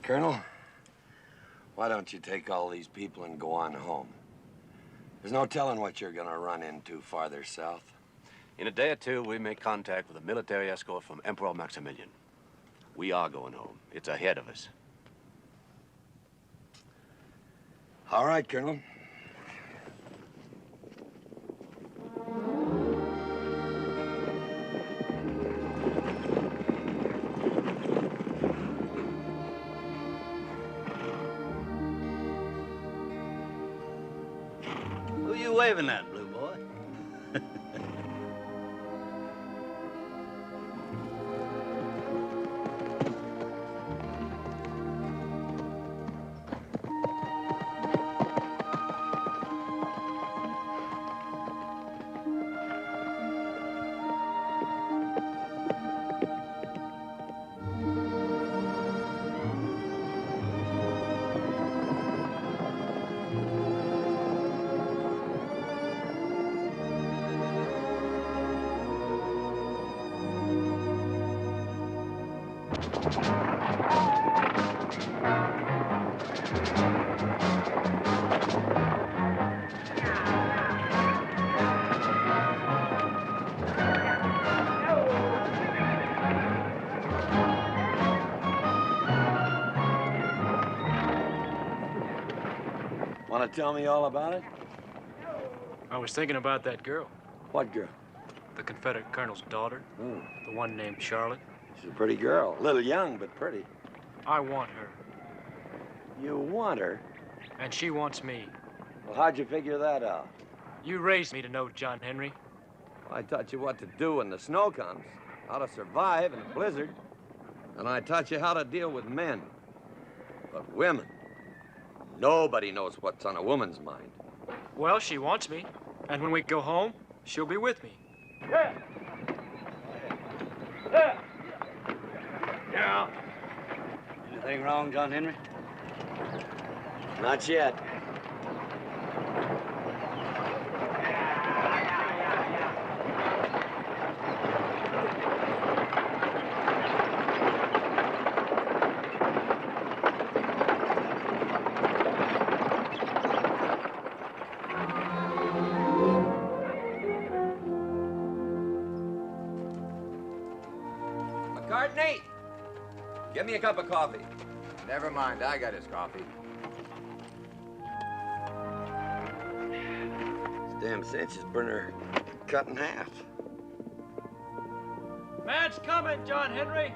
Colonel, why don't you take all these people and go on home? There's no telling what you're gonna run into farther south. In a day or two, we make contact with a military escort from Emperor Maximilian. We are going home. It's ahead of us. All right, Colonel. Who you waving at, Blue Boy? Want to tell me all about it? I was thinking about that girl. What girl? The Confederate colonel's daughter. The one named Charlotte. She's a pretty girl. A little young, but pretty. I want her. You want her? And she wants me. Well, how'd you figure that out? You raised me to know John Henry. Well, I taught you what to do when the snow comes, how to survive in a blizzard, and I taught you how to deal with men. But women, nobody knows what's on a woman's mind. Well, she wants me. And when we go home, she'll be with me. Yeah. Yeah. Yeah. Anything wrong, John Henry? Not yet. Courtney! Get me a cup of coffee. Never mind, I got his coffee. This damn Sanchez burner cut in half. Man's coming, John Henry.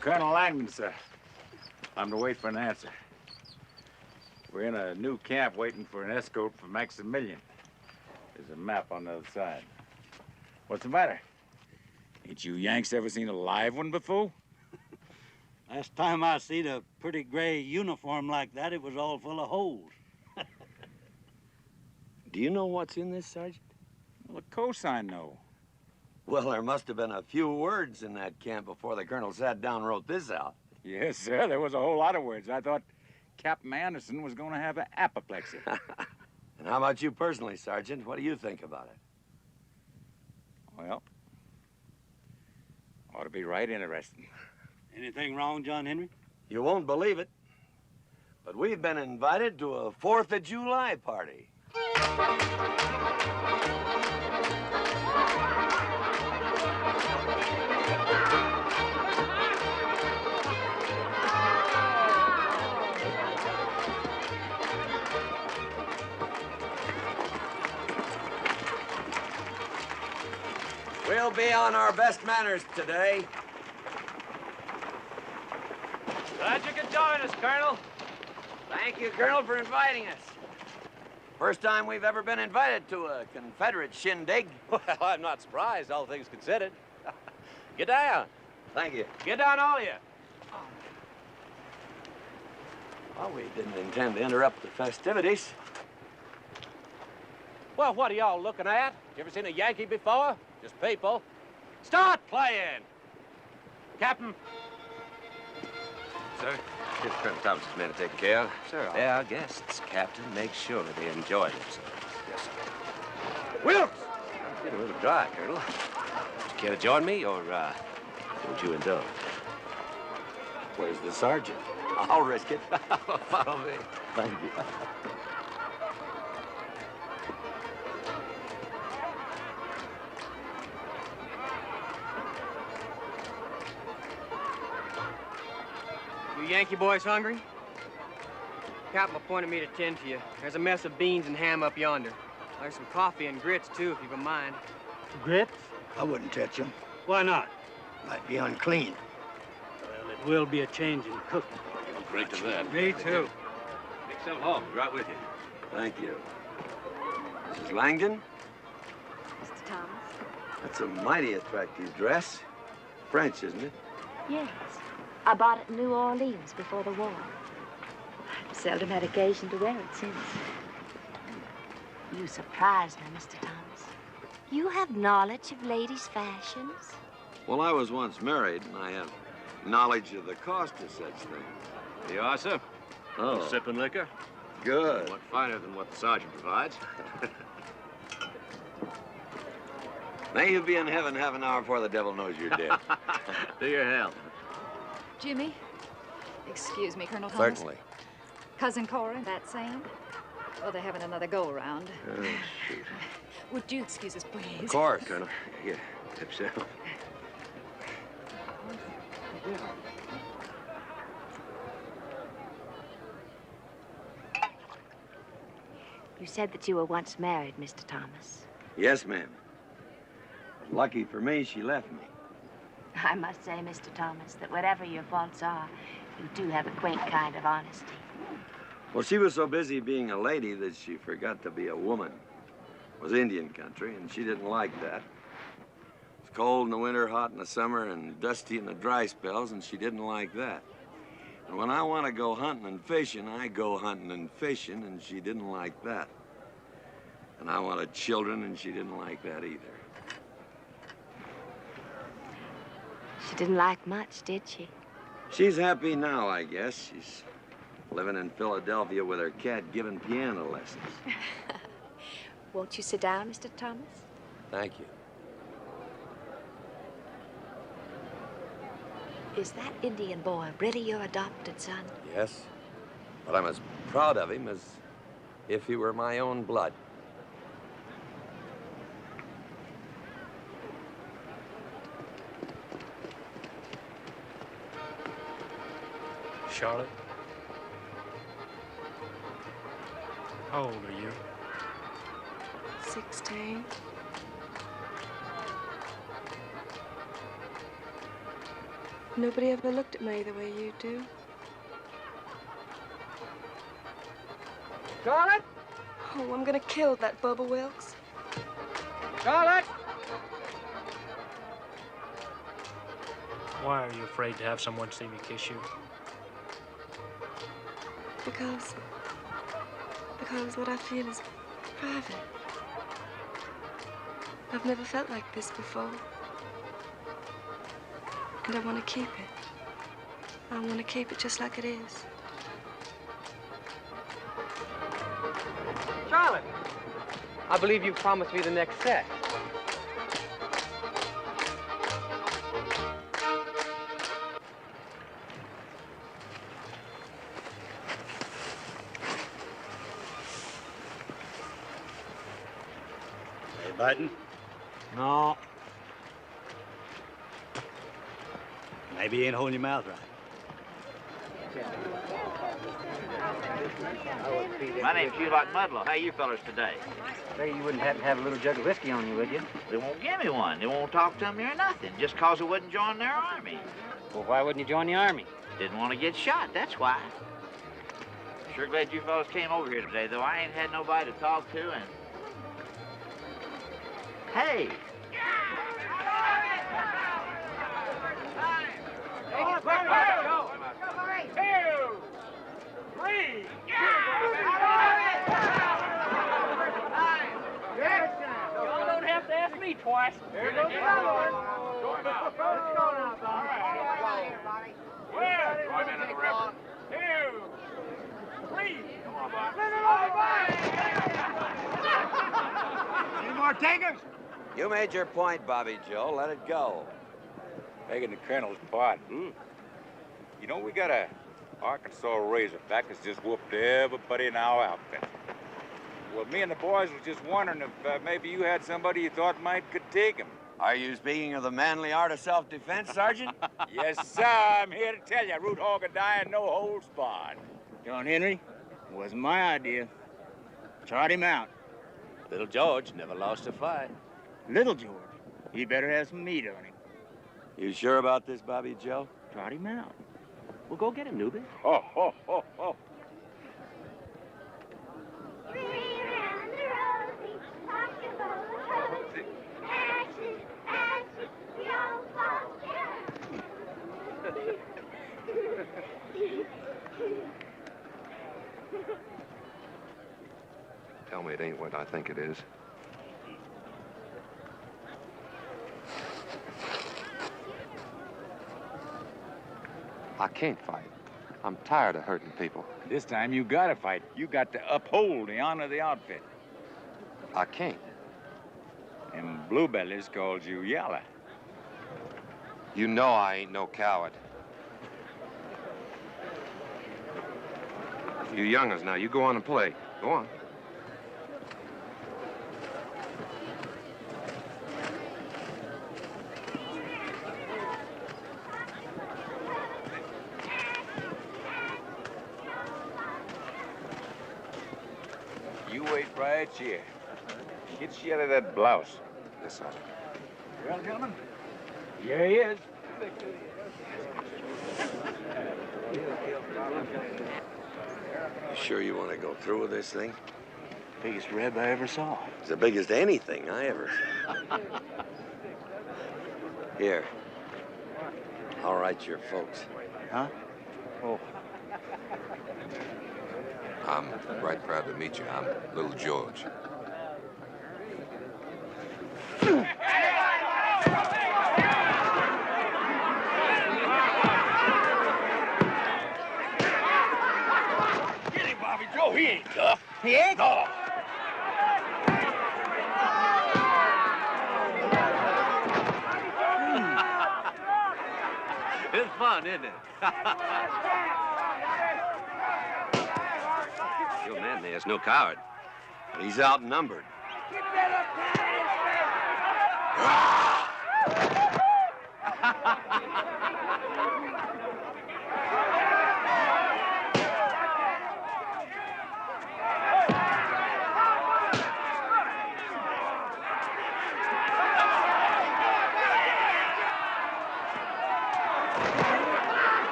Colonel Langdon, sir. I'm to wait for an answer. We're in a new camp waiting for an escort for Maximilian. There's a map on the other side. What's the matter? Ain't you Yanks ever seen a live one before? Last time I seen a pretty gray uniform like that, it was all full of holes. Do you know what's in this, Sergeant? Well, of course I know. Well, there must have been a few words in that camp before the colonel sat down and wrote this out. Yes, sir, there was a whole lot of words. I thought Captain Anderson was going to have an apoplexy. And how about you personally, Sergeant? What do you think about it? Well, ought to be right interesting. Anything wrong, John Henry? You won't believe it, but we've been invited to a 4th of July party. We'll be on our best manners today. Glad you could join us, Colonel. Thank you, Colonel, for inviting us. First time we've ever been invited to a Confederate shindig. Well, I'm not surprised, all things considered. Get down. Thank you. Get down, all of you. Well, we didn't intend to interrupt the festivities. Well, what are y'all looking at? You ever seen a Yankee before? Just people. Start playing. Captain. Sir, here's Colonel Thomas's men to take care of. Sir, They're our guests, Captain. Make sure that they enjoy themselves. Yes, sir. Wilkes! I'm getting a little dry, Colonel. Would you care to join me, or would you indulge? Where's the sergeant? I'll risk it. Follow me. Thank you. You Yankee boys hungry? Captain appointed me to tend to you. There's a mess of beans and ham up yonder. There's some coffee and grits, too, if you've a mind. Grits? I wouldn't touch them. Why not? Might be unclean. Well, it will be a change in cooking. Drink to that. Me too. Take some home. Right with you. Thank you. Mrs. Langdon? Mr. Thomas? That's a mighty attractive dress. French, isn't it? Yes. I bought it in New Orleans before the war. I've seldom had occasion to wear it since. You surprise me, Mr. Thomas. You have knowledge of ladies' fashions? Well, I was once married, and I have knowledge of the cost of such things. Here you are, sir. Oh. Sipping liquor. Good. What finer than what the sergeant provides. May you be in heaven half an hour before the devil knows you're dead. To your health. Jimmy, excuse me, Colonel Thomas. Certainly. Cousin Cora, that same? Oh, they're having another go-around. Oh, shoot. Would you excuse us, please? Of course. Colonel, here, tip yourself. You said that you were once married, Mr. Thomas. Yes, ma'am. Lucky for me, she left me. I must say, Mr. Thomas, that whatever your faults are, you do have a quaint kind of honesty. Well, she was so busy being a lady that she forgot to be a woman. It was Indian country, and she didn't like that. It was cold in the winter, hot in the summer, and dusty in the dry spells, and she didn't like that. And when I want to go hunting and fishing, I go hunting and fishing, and she didn't like that. And I wanted children, and she didn't like that either. She didn't like much, did she? She's happy now, I guess. She's living in Philadelphia with her cat giving piano lessons. Won't you sit down, Mr. Thomas? Thank you. Is that Indian boy really your adopted son? Yes. But I'm as proud of him as if he were my own blood. Charlotte? How old are you? 16. Nobody ever looked at me the way you do. Charlotte? Oh, I'm gonna kill that Bubba Wilkes. Charlotte? Why are you afraid to have someone see me kiss you? Because what I feel is private. I've never felt like this before. And I want to keep it. I want to keep it just like it is. Charlotte! I believe you promised me the next set. Hey, biting? No. Maybe you ain't holding your mouth right. My name's Hugh Mudlow. How you fellas today? Say, you wouldn't happen to have a little jug of whiskey on you, would you? They won't give me one. They won't talk to me or nothing, just 'cause I wouldn't join their army. Well, why wouldn't you join the army? Didn't want to get shot, that's why. Sure glad you fellas came over here today, though. I ain't had nobody to talk to, and... Hey! Y'all don't have to ask me twice. Here goes another one. Let's go now, Bob. All right. Well, join in the river. 2, 3. Come on, Bob. Any more takers? You made your point, Bobby Joe. Let it go. Begging the colonel's pardon. You know, we got a Arkansas Razorback that's just whooped everybody in our outfit. Well, me and the boys was just wondering if maybe you had somebody you thought could take him. Are you speaking of the manly art of self-defense, Sergeant? Yes, sir. I'm here to tell you, root hog and die and no holds barred. John Henry, wasn't my idea. Trot him out. Little George never lost a fight. Little George, he better have some meat on him. You sure about this, Bobby Joe? Trot him out. Well, go get him, newbie. Oh, oh, oh, oh. Tell me it ain't what I think it is. I can't fight. I'm tired of hurting people. This time you gotta fight. You got to uphold the honor of the outfit. I can't. Them bluebellies called you Yalla. You know I ain't no coward. You youngers now, you go on and play. Go on. You wait right here. Get you out of that blouse. Yes, sir. Well, gentlemen, here he is. You sure you want to go through with this thing? Biggest reb I ever saw. It's the biggest anything I ever saw. Here. I'll write your folks. Huh? Oh. I'm right proud to meet you. I'm Little George. Get him, Bobby Joe. He ain't tough. He ain't? No. It's fun, isn't it? Good man, there's no coward. But he's outnumbered.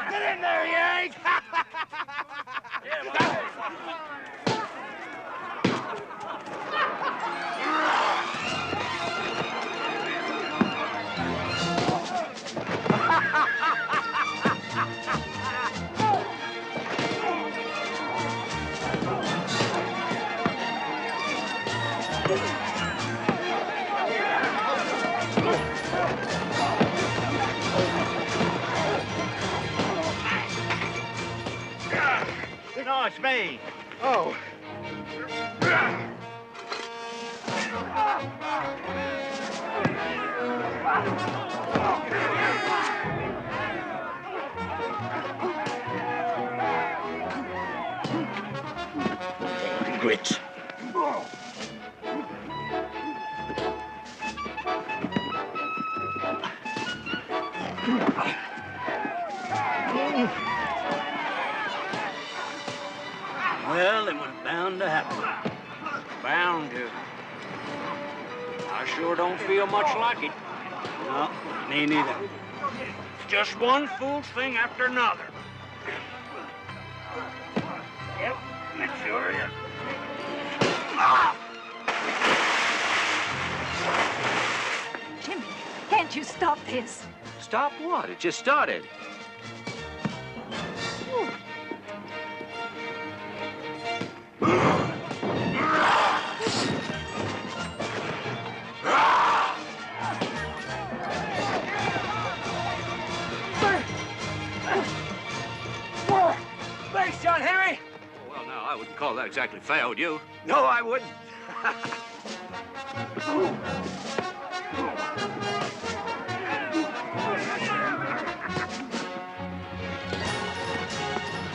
Get in there, Yank! No, it's me. Oh. Grits. Well, it was bound to happen. Bound to. I sure don't feel much like it. No, me neither. It's just one fool thing after another. Yep, that sure is. Jimmy, can't you stop this? Stop what? It just started. Thanks, John Henry. Well, now, I wouldn't call that exactly fair, would you? No, I wouldn't.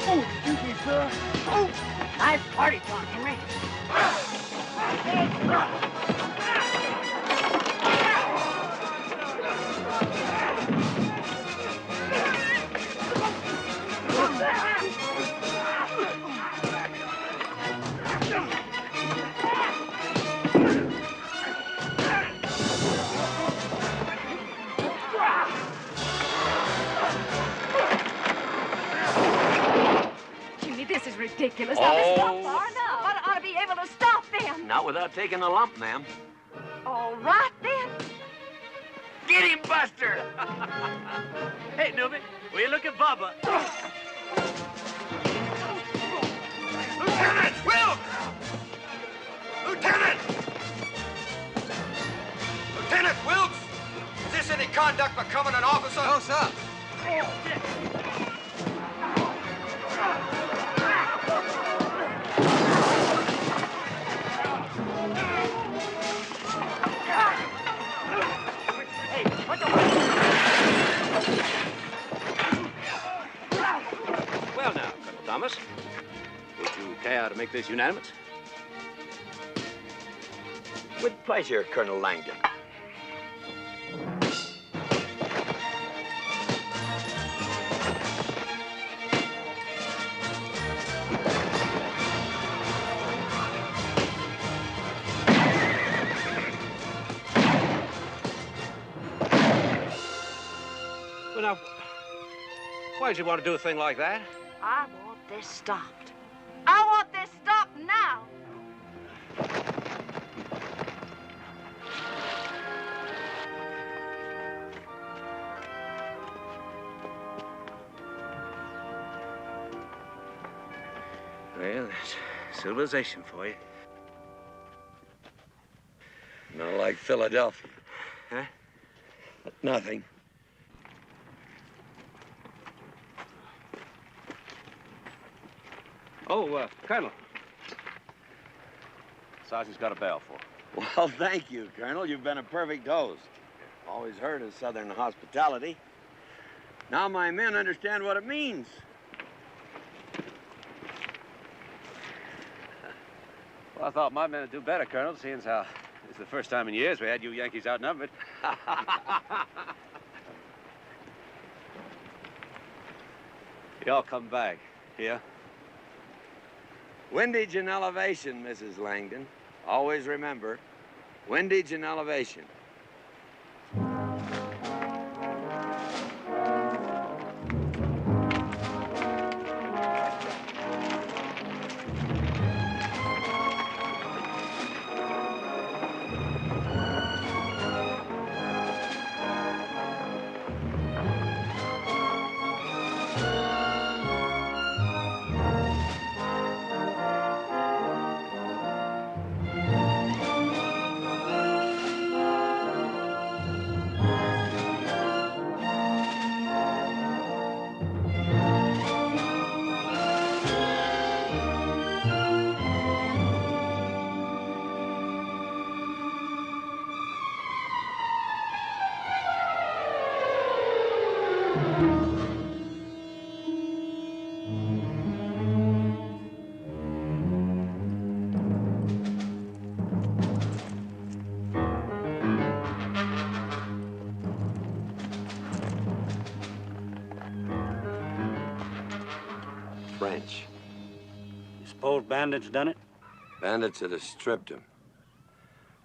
Oh, excuse me, sir. Oh, nice party, John Henry. Jimmy, this is ridiculous. Now, this is not Oh. far enough. I ought to be able to stop them. Not without taking a lump, ma'am. All right, then. Get him, Buster! Hey, Newman, will you look at Bubba? Lieutenant! Will! Lieutenant! Lieutenant Wilkes! Is this any conduct becoming an officer? No, sir. Well, now, Colonel Thomas, would you care to make this unanimous? With pleasure, Colonel Langdon. Well, now, why'd you want to do a thing like that? I want this stopped. I want this stopped now. Well, that's civilization for you. Not like Philadelphia. Huh? Nothing. Oh, Colonel. Sergeant's got a bell for. Well, thank you, Colonel. You've been a perfect host. Always heard of Southern hospitality. Now my men understand what it means. I thought my men would do better, Colonel, seeing as how it's the first time in years we had you Yankees outnumbered. Y'all come back. Here? Windage and elevation, Mrs. Langdon. Always remember, windage and elevation. French. You suppose bandits done it? Bandits that have stripped him.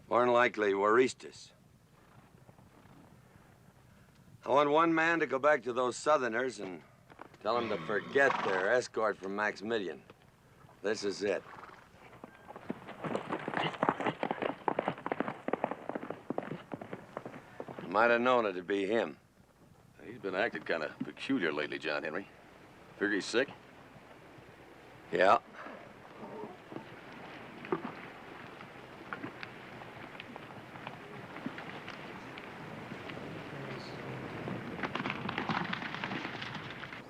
More than likely, Waristas. I want one man to go back to those Southerners and tell them to forget their escort from Maximilian. This is it. Might have known it'd be him. He's been acting kind of peculiar lately, John Henry. Figure he's sick? Yeah.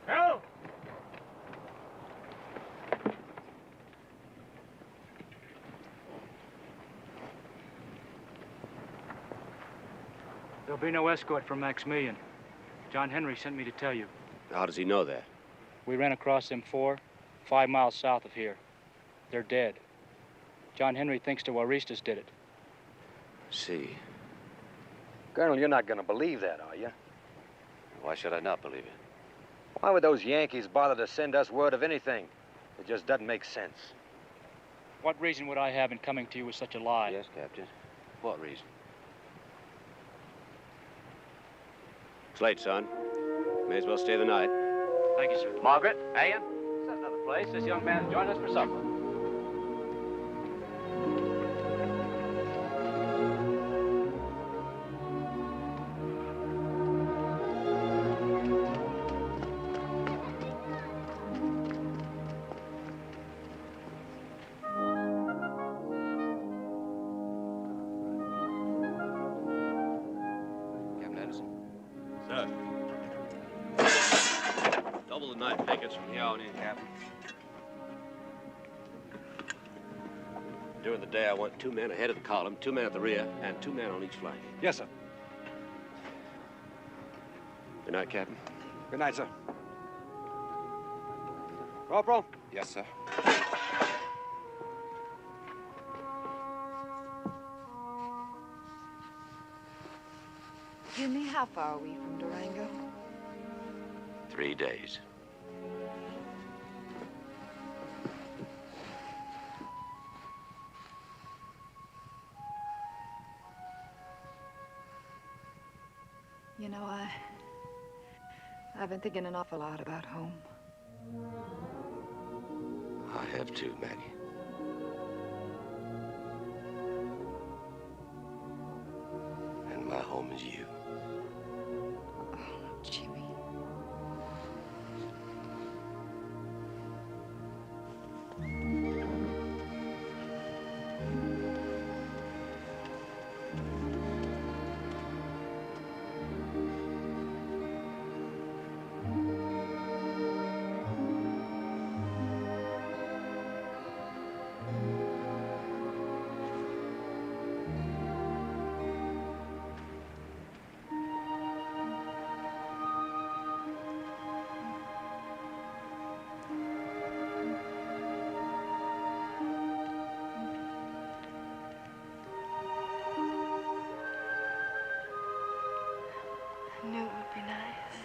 Help! There'll be no escort from Maximilian. John Henry sent me to tell you. How does he know that? We ran across them 5 miles south of here. They're dead. John Henry thinks the Waristas did it. See. Colonel, you're not going to believe that, are you? Why should I not believe it? Why would those Yankees bother to send us word of anything? It just doesn't make sense. What reason would I have in coming to you with such a lie? Yes, Captain. What reason? It's late, son. May as well stay the night. Thank you, sir. Margaret, Ann, set another place. This young man's joined us for supper. Captain Anderson? Sir. Double the night tickets from here on in, Captain. During the day, I want 2 men ahead of the column, 2 men at the rear, and 2 men on each flank. Yes, sir. Good night, Captain. Good night, sir. Corporal? Yes, sir. Jimmy, how far are we from Durango? 3 days. You know, I've been thinking an awful lot about home. I have too, Maggie. And my home is you. Oh, Jimmy. I knew it would be nice.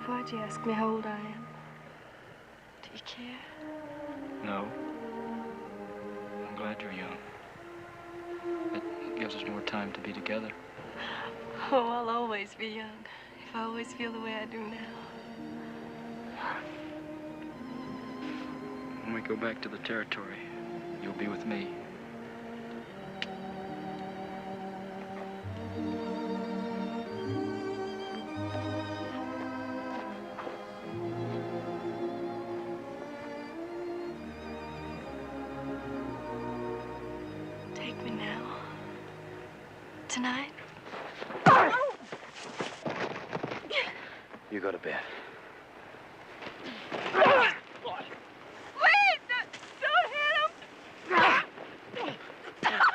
Why'd you ask me how old I am? Do you care? No. I'm glad you're young. It gives us more time to be together. Oh, I'll always be young, if I always feel the way I do now. When we go back to the territory, you'll be with me. Take me now. Tonight? You go to bed. Please, don't hit him! Stop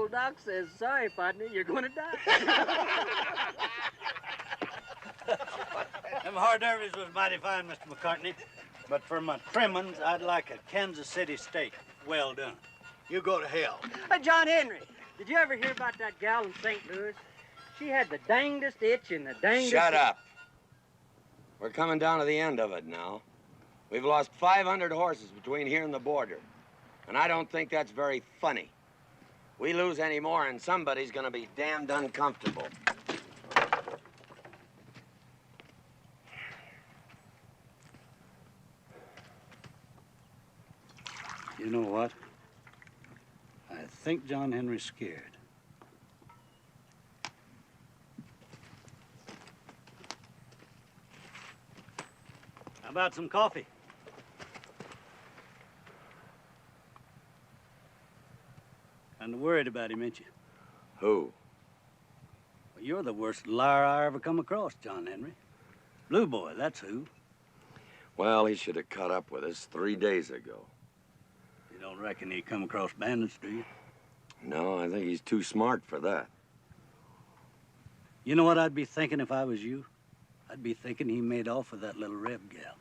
Old Doc says, sorry, partner, you're gonna die. Them hors d'oeuvres was mighty fine, Mr. McCartney. But for my trimmings, I'd like a Kansas City steak. Well done. You go to hell. John Henry, did you ever hear about that gal in St. Louis? She had the dangdest itch and the dangdest... Shut up. We're coming down to the end of it now. We've lost 500 horses between here and the border. And I don't think that's very funny. We lose any more and somebody's gonna be damned uncomfortable. You know what? I think John Henry's scared. How about some coffee? Kind of worried about him, ain't you? Who? Well, you're the worst liar I ever come across, John Henry. Blue Boy, that's who. Well, he should have caught up with us 3 days ago. You don't reckon he come across bandits, do you? No, I think he's too smart for that. You know what I'd be thinking if I was you? I'd be thinking he made off with that little Reb gal.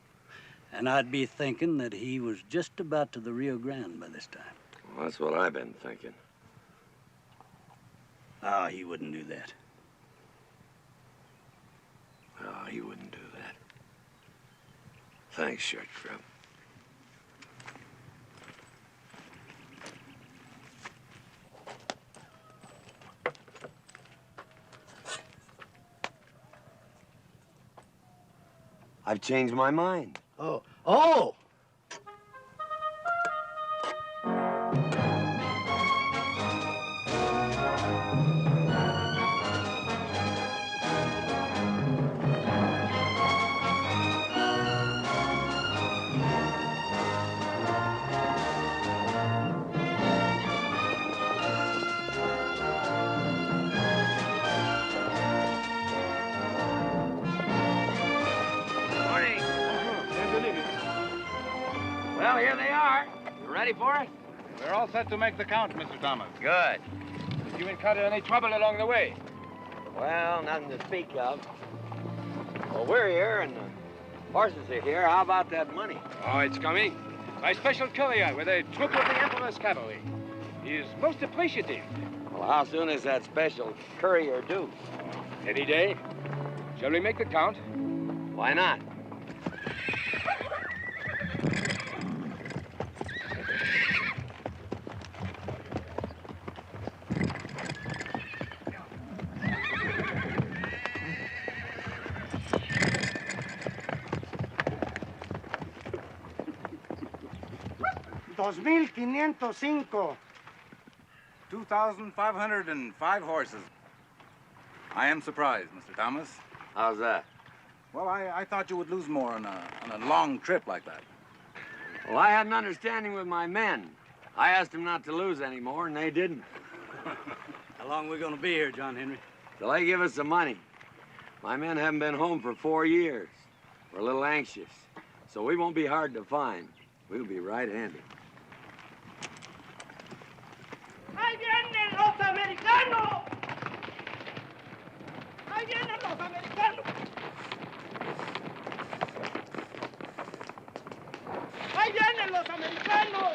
And I'd be thinking that he was just about to the Rio Grande by this time. Well, that's what I've been thinking. Oh, he wouldn't do that. Oh, he wouldn't do that. Thanks, Shirt Crab. I've changed my mind. Oh. Oh! Well, here they are. You ready for it? We're all set to make the count, Mr. Thomas. Good. Did you encounter any trouble along the way? Well, nothing to speak of. Well, we're here and the horses are here. How about that money? Oh, it's coming. By special courier with a troop of the Emperor's cavalry. He is most appreciative. Well, how soon is that special courier due? Any day. Shall we make the count? Why not? $2,505. 2,505 horses. I am surprised, Mr. Thomas. How's that? Well, I thought you would lose more on a long trip like that. Well, I had an understanding with my men. I asked them not to lose any more, and they didn't. How long are we going to be here, John Henry? Till they give us the money. My men haven't been home for 4 years. We're a little anxious, so we won't be hard to find. We'll be right-handed. ¡Ahí vienen los americanos! ¡Ahí vienen los americanos! ¡Ahí vienen los americanos!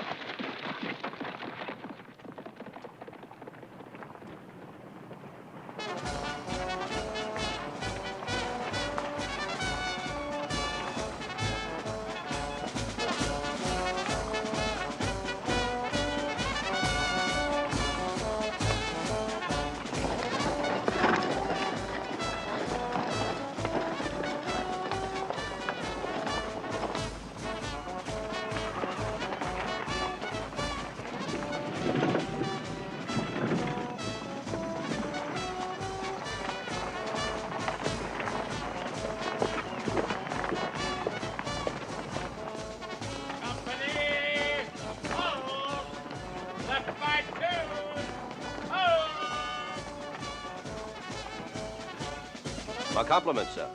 My compliments, sir.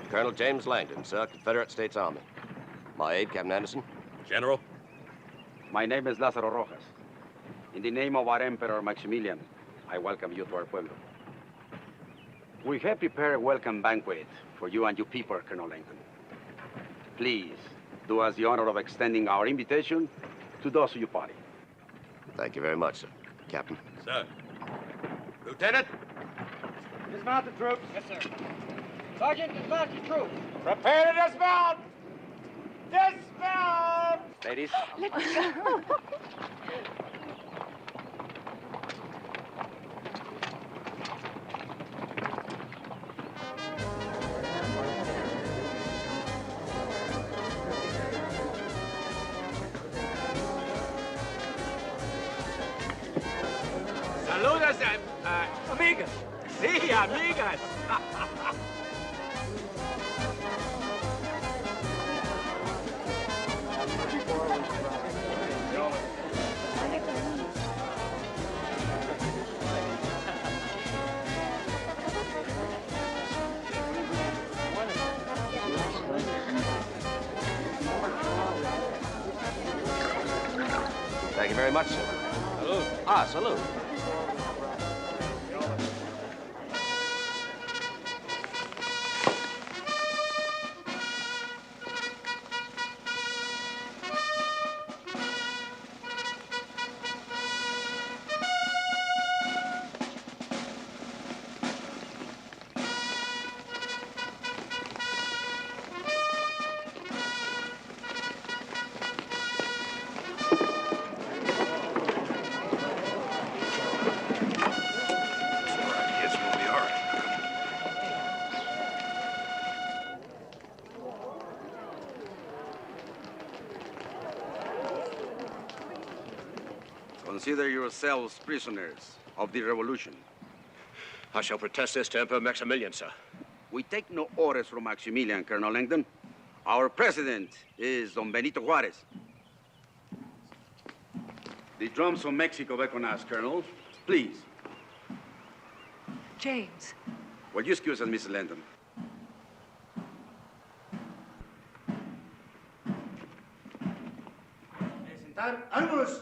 Colonel James Langdon, sir, Confederate States Army. My aide, Captain Anderson. General. My name is Lázaro Rojas. In the name of our Emperor Maximilian, I welcome you to our pueblo. We have prepared a welcome banquet for you and your people, Colonel Langdon. Please, do us the honor of extending our invitation to those of your party. Thank you very much, sir. Captain. Sir. Lieutenant. Dismount the troops. Yes, sir. Sergeant, dismount your troops. Prepare to dismount! Dismount! Ladies. Let's go. Saludos, amigas. Sí, amigas. Thank you very much, sir. Salute. Ah, salute. Consider yourselves prisoners of the revolution. I shall protest this to Emperor Maximilian, sir. We take no orders from Maximilian, Colonel Langdon. Our president is Don Benito Juarez. The drums from Mexico beckon us, Colonel. Please. James. Will you excuse us, Mrs. Landon? Presentar armas.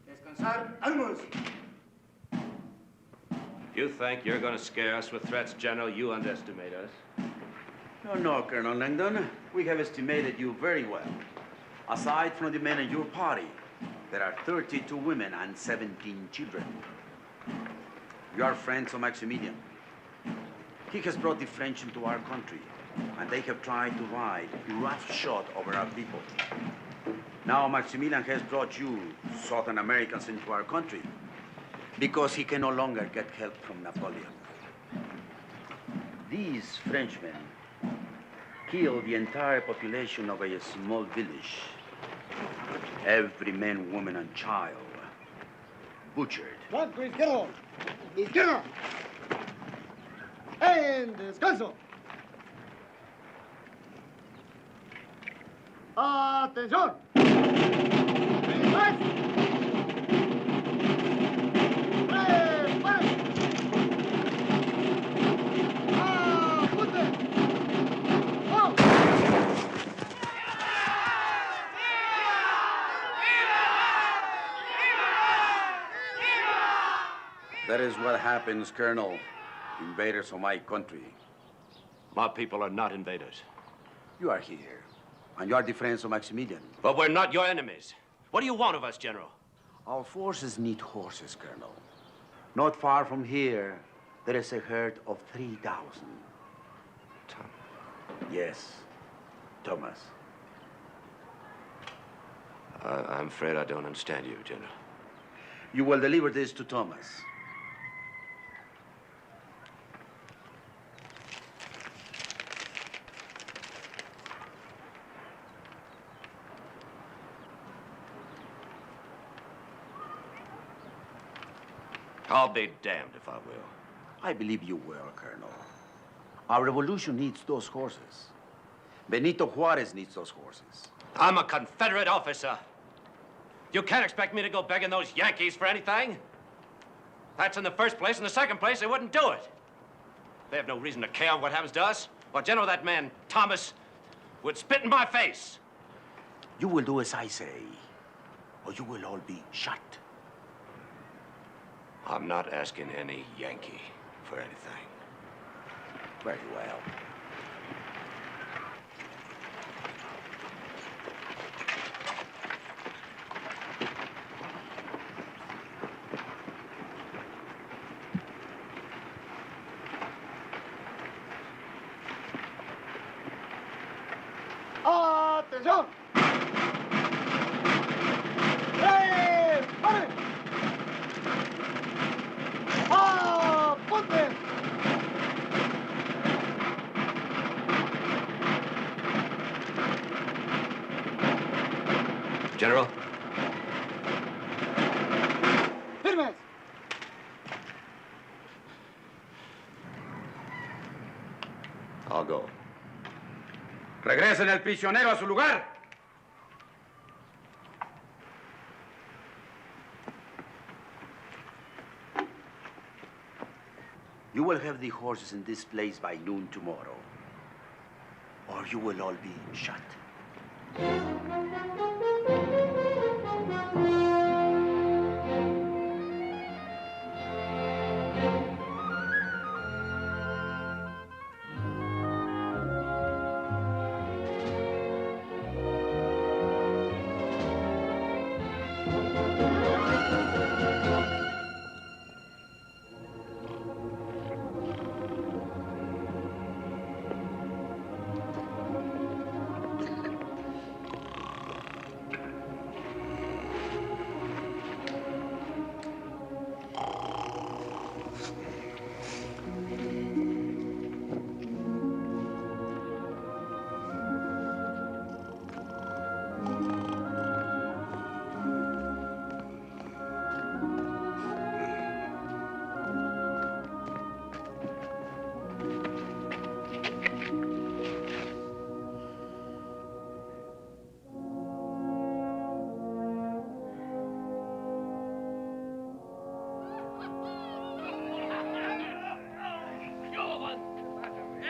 Descansar armas. You think you're going to scare us with threats, General? You underestimate us. No, Colonel Langdon. We have estimated you very well. Aside from the men in your party, there are 32 women and 17 children. You are friends of Maximilian. He has brought the French into our country, and they have tried to ride roughshod over our people. Now Maximilian has brought you, Southern Americans, into our country because he can no longer get help from Napoleon. These Frenchmen killed the entire population of a small village. Every man, woman, and child butchered. Blanco, izquierdo. Izquierdo. En descanso. Atención. That is what happens, Colonel. Invaders of my country. My people are not invaders. You are here, and you are the friends of Maximilian. But we're not your enemies. What do you want of us, General? Our forces need horses, Colonel. Not far from here, there is a herd of 3,000. Tom. Yes, Thomas. I'm afraid I don't understand you, General. You will deliver this to Thomas. I'll be damned if I will. I believe you will, Colonel. Our revolution needs those horses. Benito Juarez needs those horses. I'm a Confederate officer. You can't expect me to go begging those Yankees for anything. That's in the first place. In the second place, they wouldn't do it. They have no reason to care what happens to us. Well, General, that man, Thomas, would spit in my face. You will do as I say, or you will all be shot. I'm not asking any Yankee for anything. Very well. Atención. ¡Pare! ¡Apunte! General? ¡Firmes! I'll go. Regresen el prisionero a su lugar. You will have the horses in this place by noon tomorrow, or you will all be shot.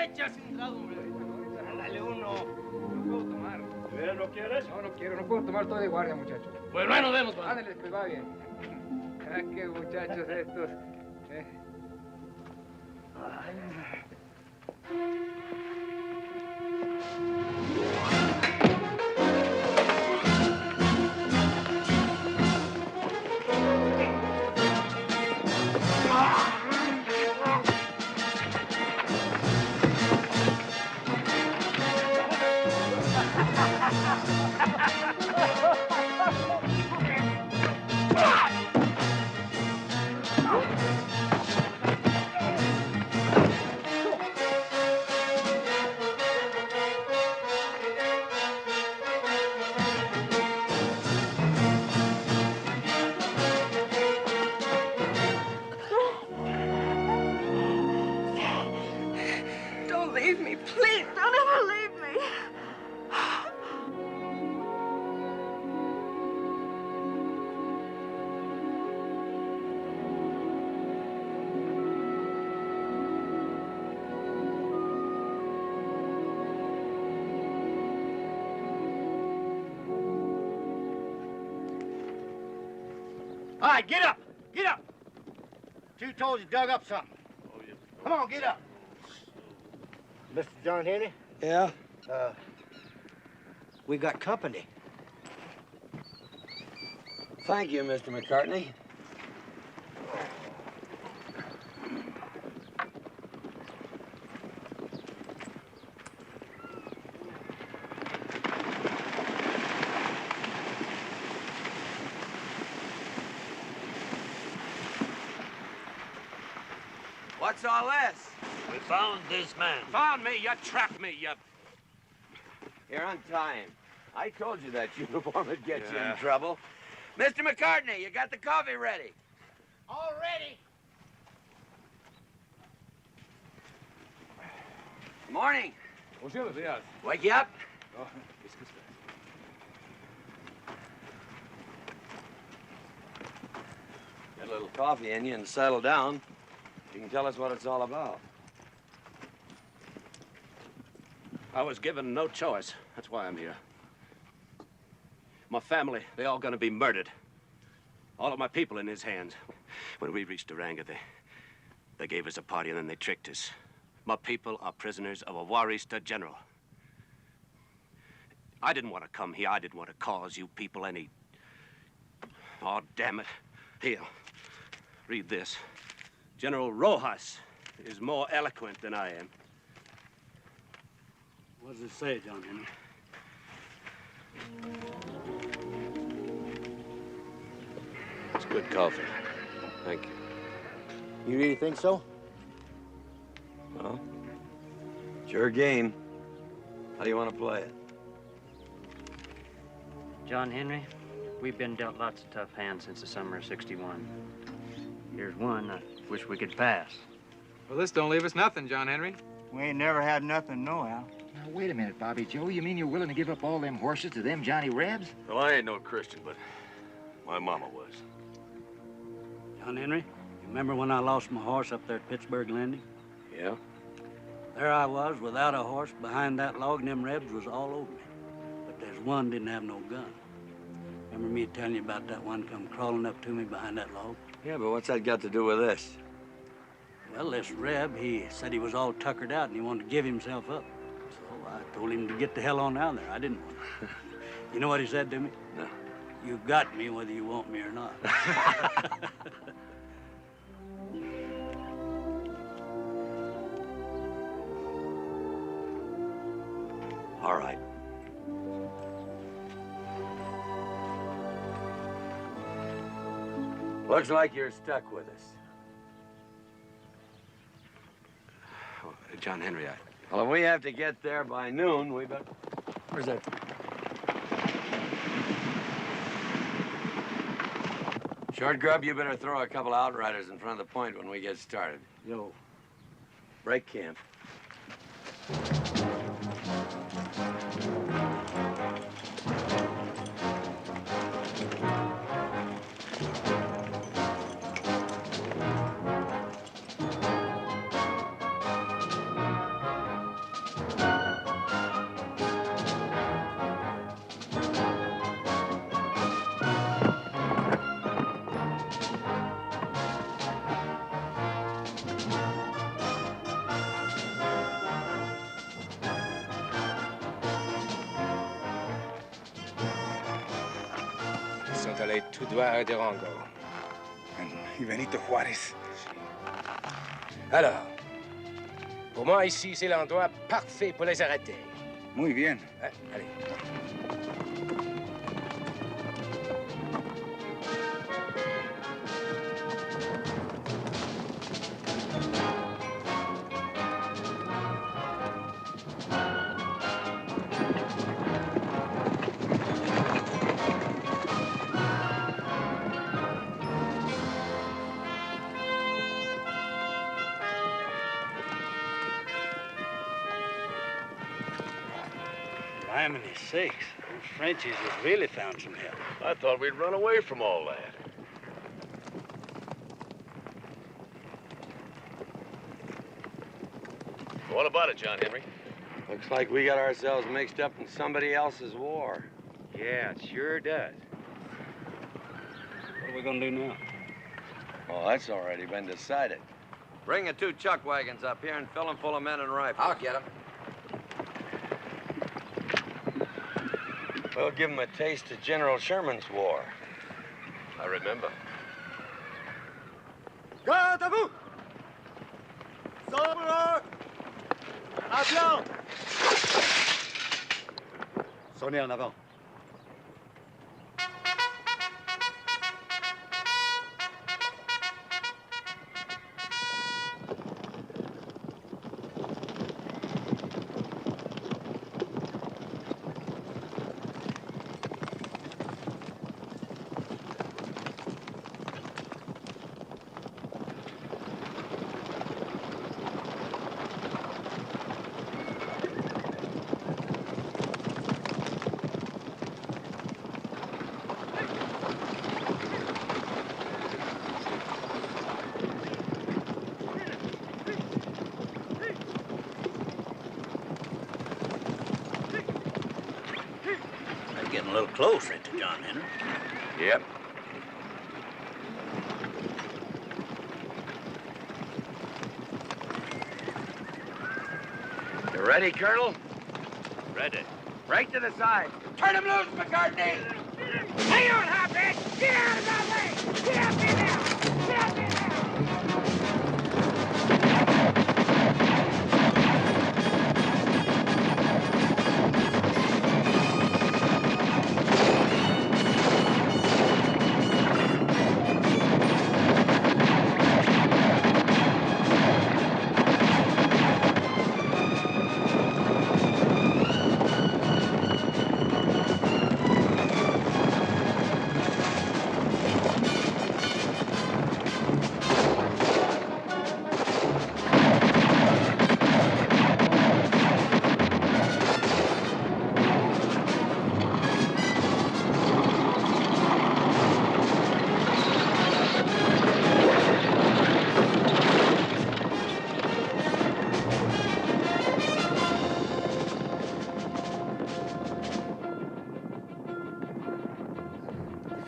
Échase un trago, hombre. Dale uno. No puedo tomar. ¿De veras no quieres? No, no quiero. No puedo tomar. Estoy de guardia, muchacho. Pues bueno, vemos, man. Ándale, pues va bien. Ah, qué muchachos estos. Don't leave me, please. Don't ever leave me. All right, get up. Get up. Two told you dug up something. Come on, get up. Mr. John Henry? Yeah? We got company. Thank you, Mr. McCartney. What's all this? We found this man. Found me, you trapped me, you... Here, untie him. I told you that uniform would get you Yeah. in trouble. Mr. McCartney, you got the coffee ready? All ready. Morning. Buenos días. Wake you up? Oh, disculpe. Get a little coffee in you and settle down. You can tell us what it's all about. I was given no choice. That's why I'm here. My family, they all gonna be murdered. All of my people in his hands. When we reached Durango, they gave us a party and then they tricked us. My people are prisoners of a Warista general. I didn't want to come here. I didn't want to cause you people any... Oh, damn it. Here, read this. General Rojas is more eloquent than I am. What does it say, John Henry? It's good coffee. Thank you. You really think so? Well, it's your game. How do you want to play it? John Henry, we've been dealt lots of tough hands since the summer of '61. Here's one I wish we could pass. Well, this don't leave us nothing, John Henry. We ain't never had nothing, no, Al. Now, wait a minute, Bobby Joe. You mean you're willing to give up all them horses to them Johnny Rebs? Well, I ain't no Christian, but my mama was. John Henry, you remember when I lost my horse up there at Pittsburgh Landing? Yeah? There I was, without a horse, behind that log, and them Rebs was all over me. But there's one didn't have no gun. Remember me telling you about that one come crawling up to me behind that log? Yeah, but what's that got to do with this? Well, this Reb, he said he was all tuckered out and he wanted to give himself up. So I told him to get the hell on out there. I didn't want to. You know what he said to me? No. You got me whether you want me or not. All right. Looks like you're stuck with us. Oh, John Henry, Well, if we have to get there by noon, we better... Where's that? Short Grub, you better throw a couple outriders in front of the point when we get started. Yo. Break camp. sont allés tout droit à Durango. Y Benito Juárez. Alors, pour moi, ici, c'est l'endroit parfait pour les arrêter. Muy bien. Ouais, allez. Blimey sakes, those Frenchies have really found some help. I thought we'd run away from all that. What about it, John Henry? Looks like we got ourselves mixed up in somebody else's war. Yeah, it sure does. What are we gonna do now? Well, that's already been decided. Bring the 2 chuck wagons up here and fill them full of men and rifles. I'll get them. We'll give them a taste of General Sherman's war. I remember. Garde à vous! Sabre! À blanc! Sonnez en avant. Getting a little close, ain't it, John Henry? Yep. You ready, Colonel? Ready. Right to the side. Turn him loose, McCartney! Hang on, hotbed! Get out of my way! Get up in there! Get up in there!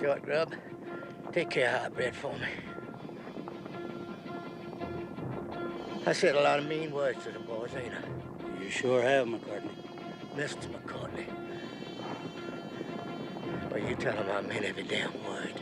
Short grub, take care of hot bread for me. I said a lot of mean words to the boys, ain't I? You sure have, McCartney. Mr. McCartney. Well, you tell him I meant every damn word.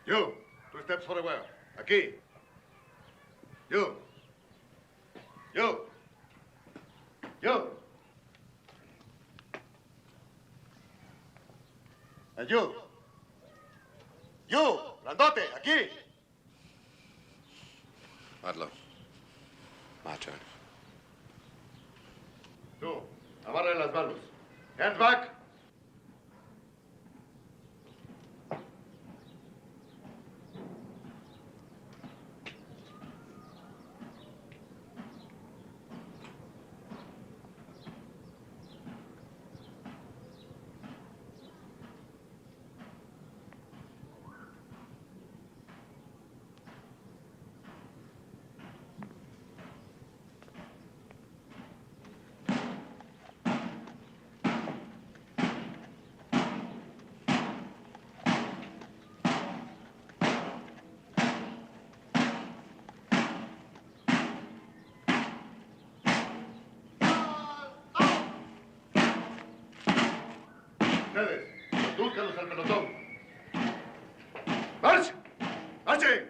You, 2 steps for the well. Aquí. You. You. You. And you. You, grandote, aquí. Adlo. My turn. Tú, amarre las manos. Hands back. Ustedes, conduzcanlos al pelotón. ¡March! ¡Marchen!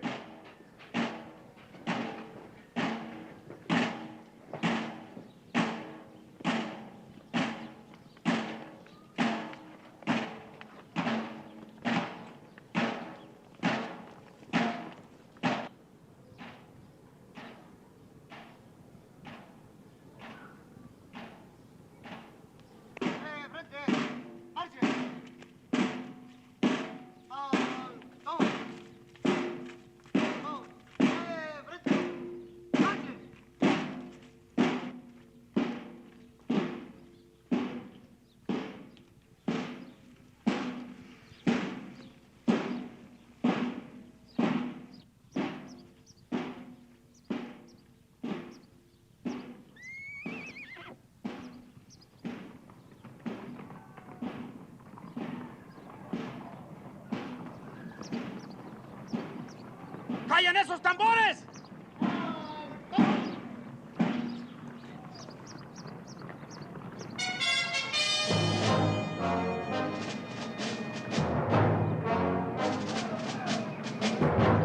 ¡Callen esos tambores!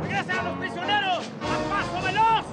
¡Regresen a los prisioneros! ¡A paso veloz!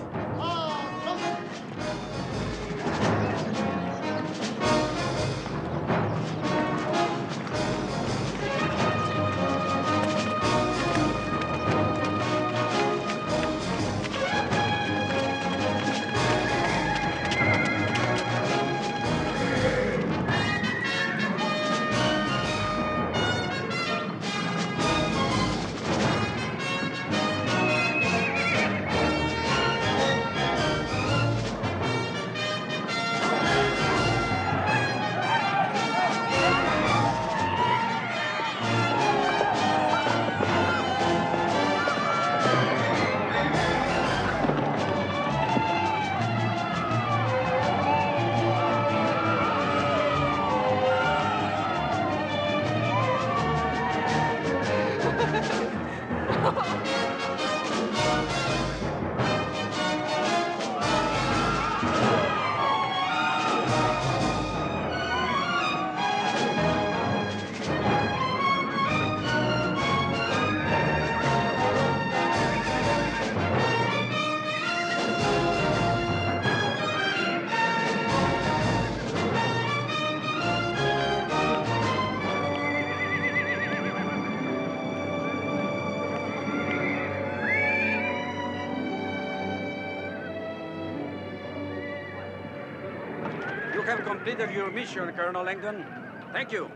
You have completed your mission, Colonel Langdon. Thank you.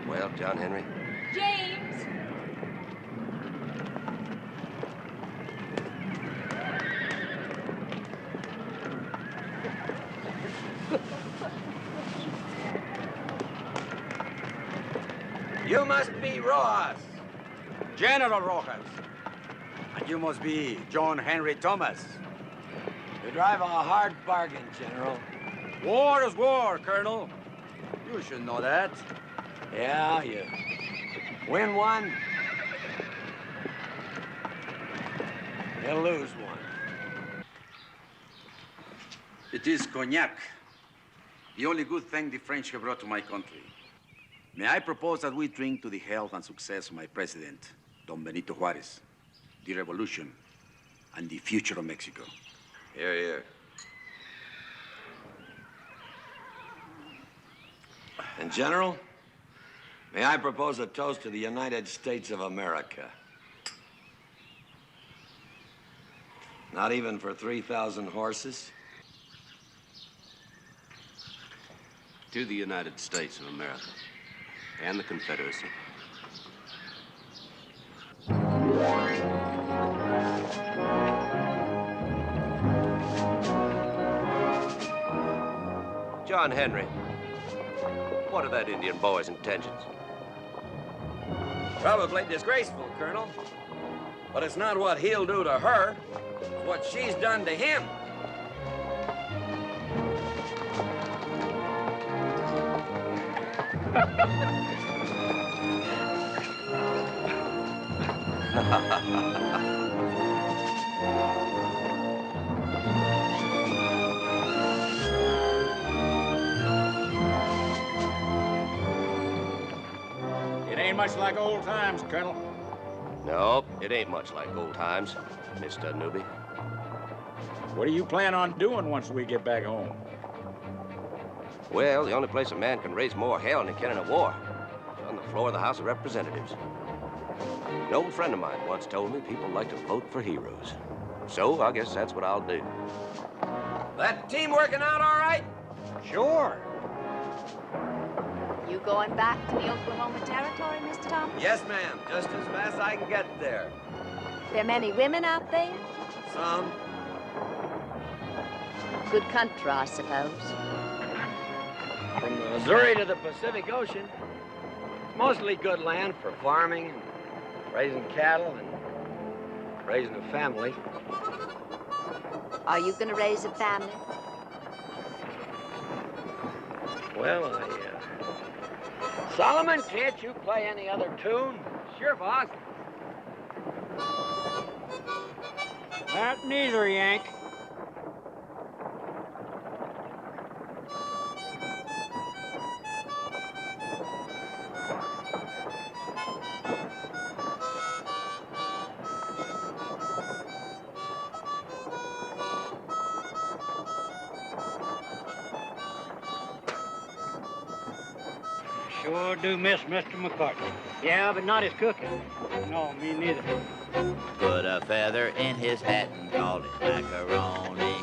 Well, John Henry. James! You must be Rojas, General Rojas. And you must be John Henry Thomas. You drive a hard bargain, General. War is war, Colonel. You should know that. Yeah, you win one, you lose one. It is cognac, the only good thing the French have brought to my country. May I propose that we drink to the health and success of my president, Don Benito Juarez, the revolution, and the future of Mexico. Here, here. And, General, May I propose a toast to the United States of America? Not even for 3,000 horses? To the United States of America and the Confederacy. John Henry, what are that Indian boy's intentions? Probably disgraceful, Colonel. But it's not what he'll do to her, it's what she's done to him. It ain't much like old times, Colonel. Nope, it ain't much like old times, Mr. Newbie. What do you plan on doing once we get back home? Well, the only place a man can raise more hell than he can in a war is on the floor of the House of Representatives. An old friend of mine once told me people like to vote for heroes. So I guess that's what I'll do. That team working out all right? Sure. You going back to the Oklahoma Territory, Mr. Thomas? Yes, ma'am. Just as fast as I can get there. There many women out there? Some. Good country, I suppose. From the Missouri to the Pacific Ocean, it's mostly good land for farming and raising cattle and raising a family. Are you going to raise a family? Well, Solomon, can't you play any other tune? Sure, boss. Not neither, Yank. Sure do miss Mr. McCartney. Yeah, but not his cooking. No, me neither. Put a feather in his hat and called it macaroni.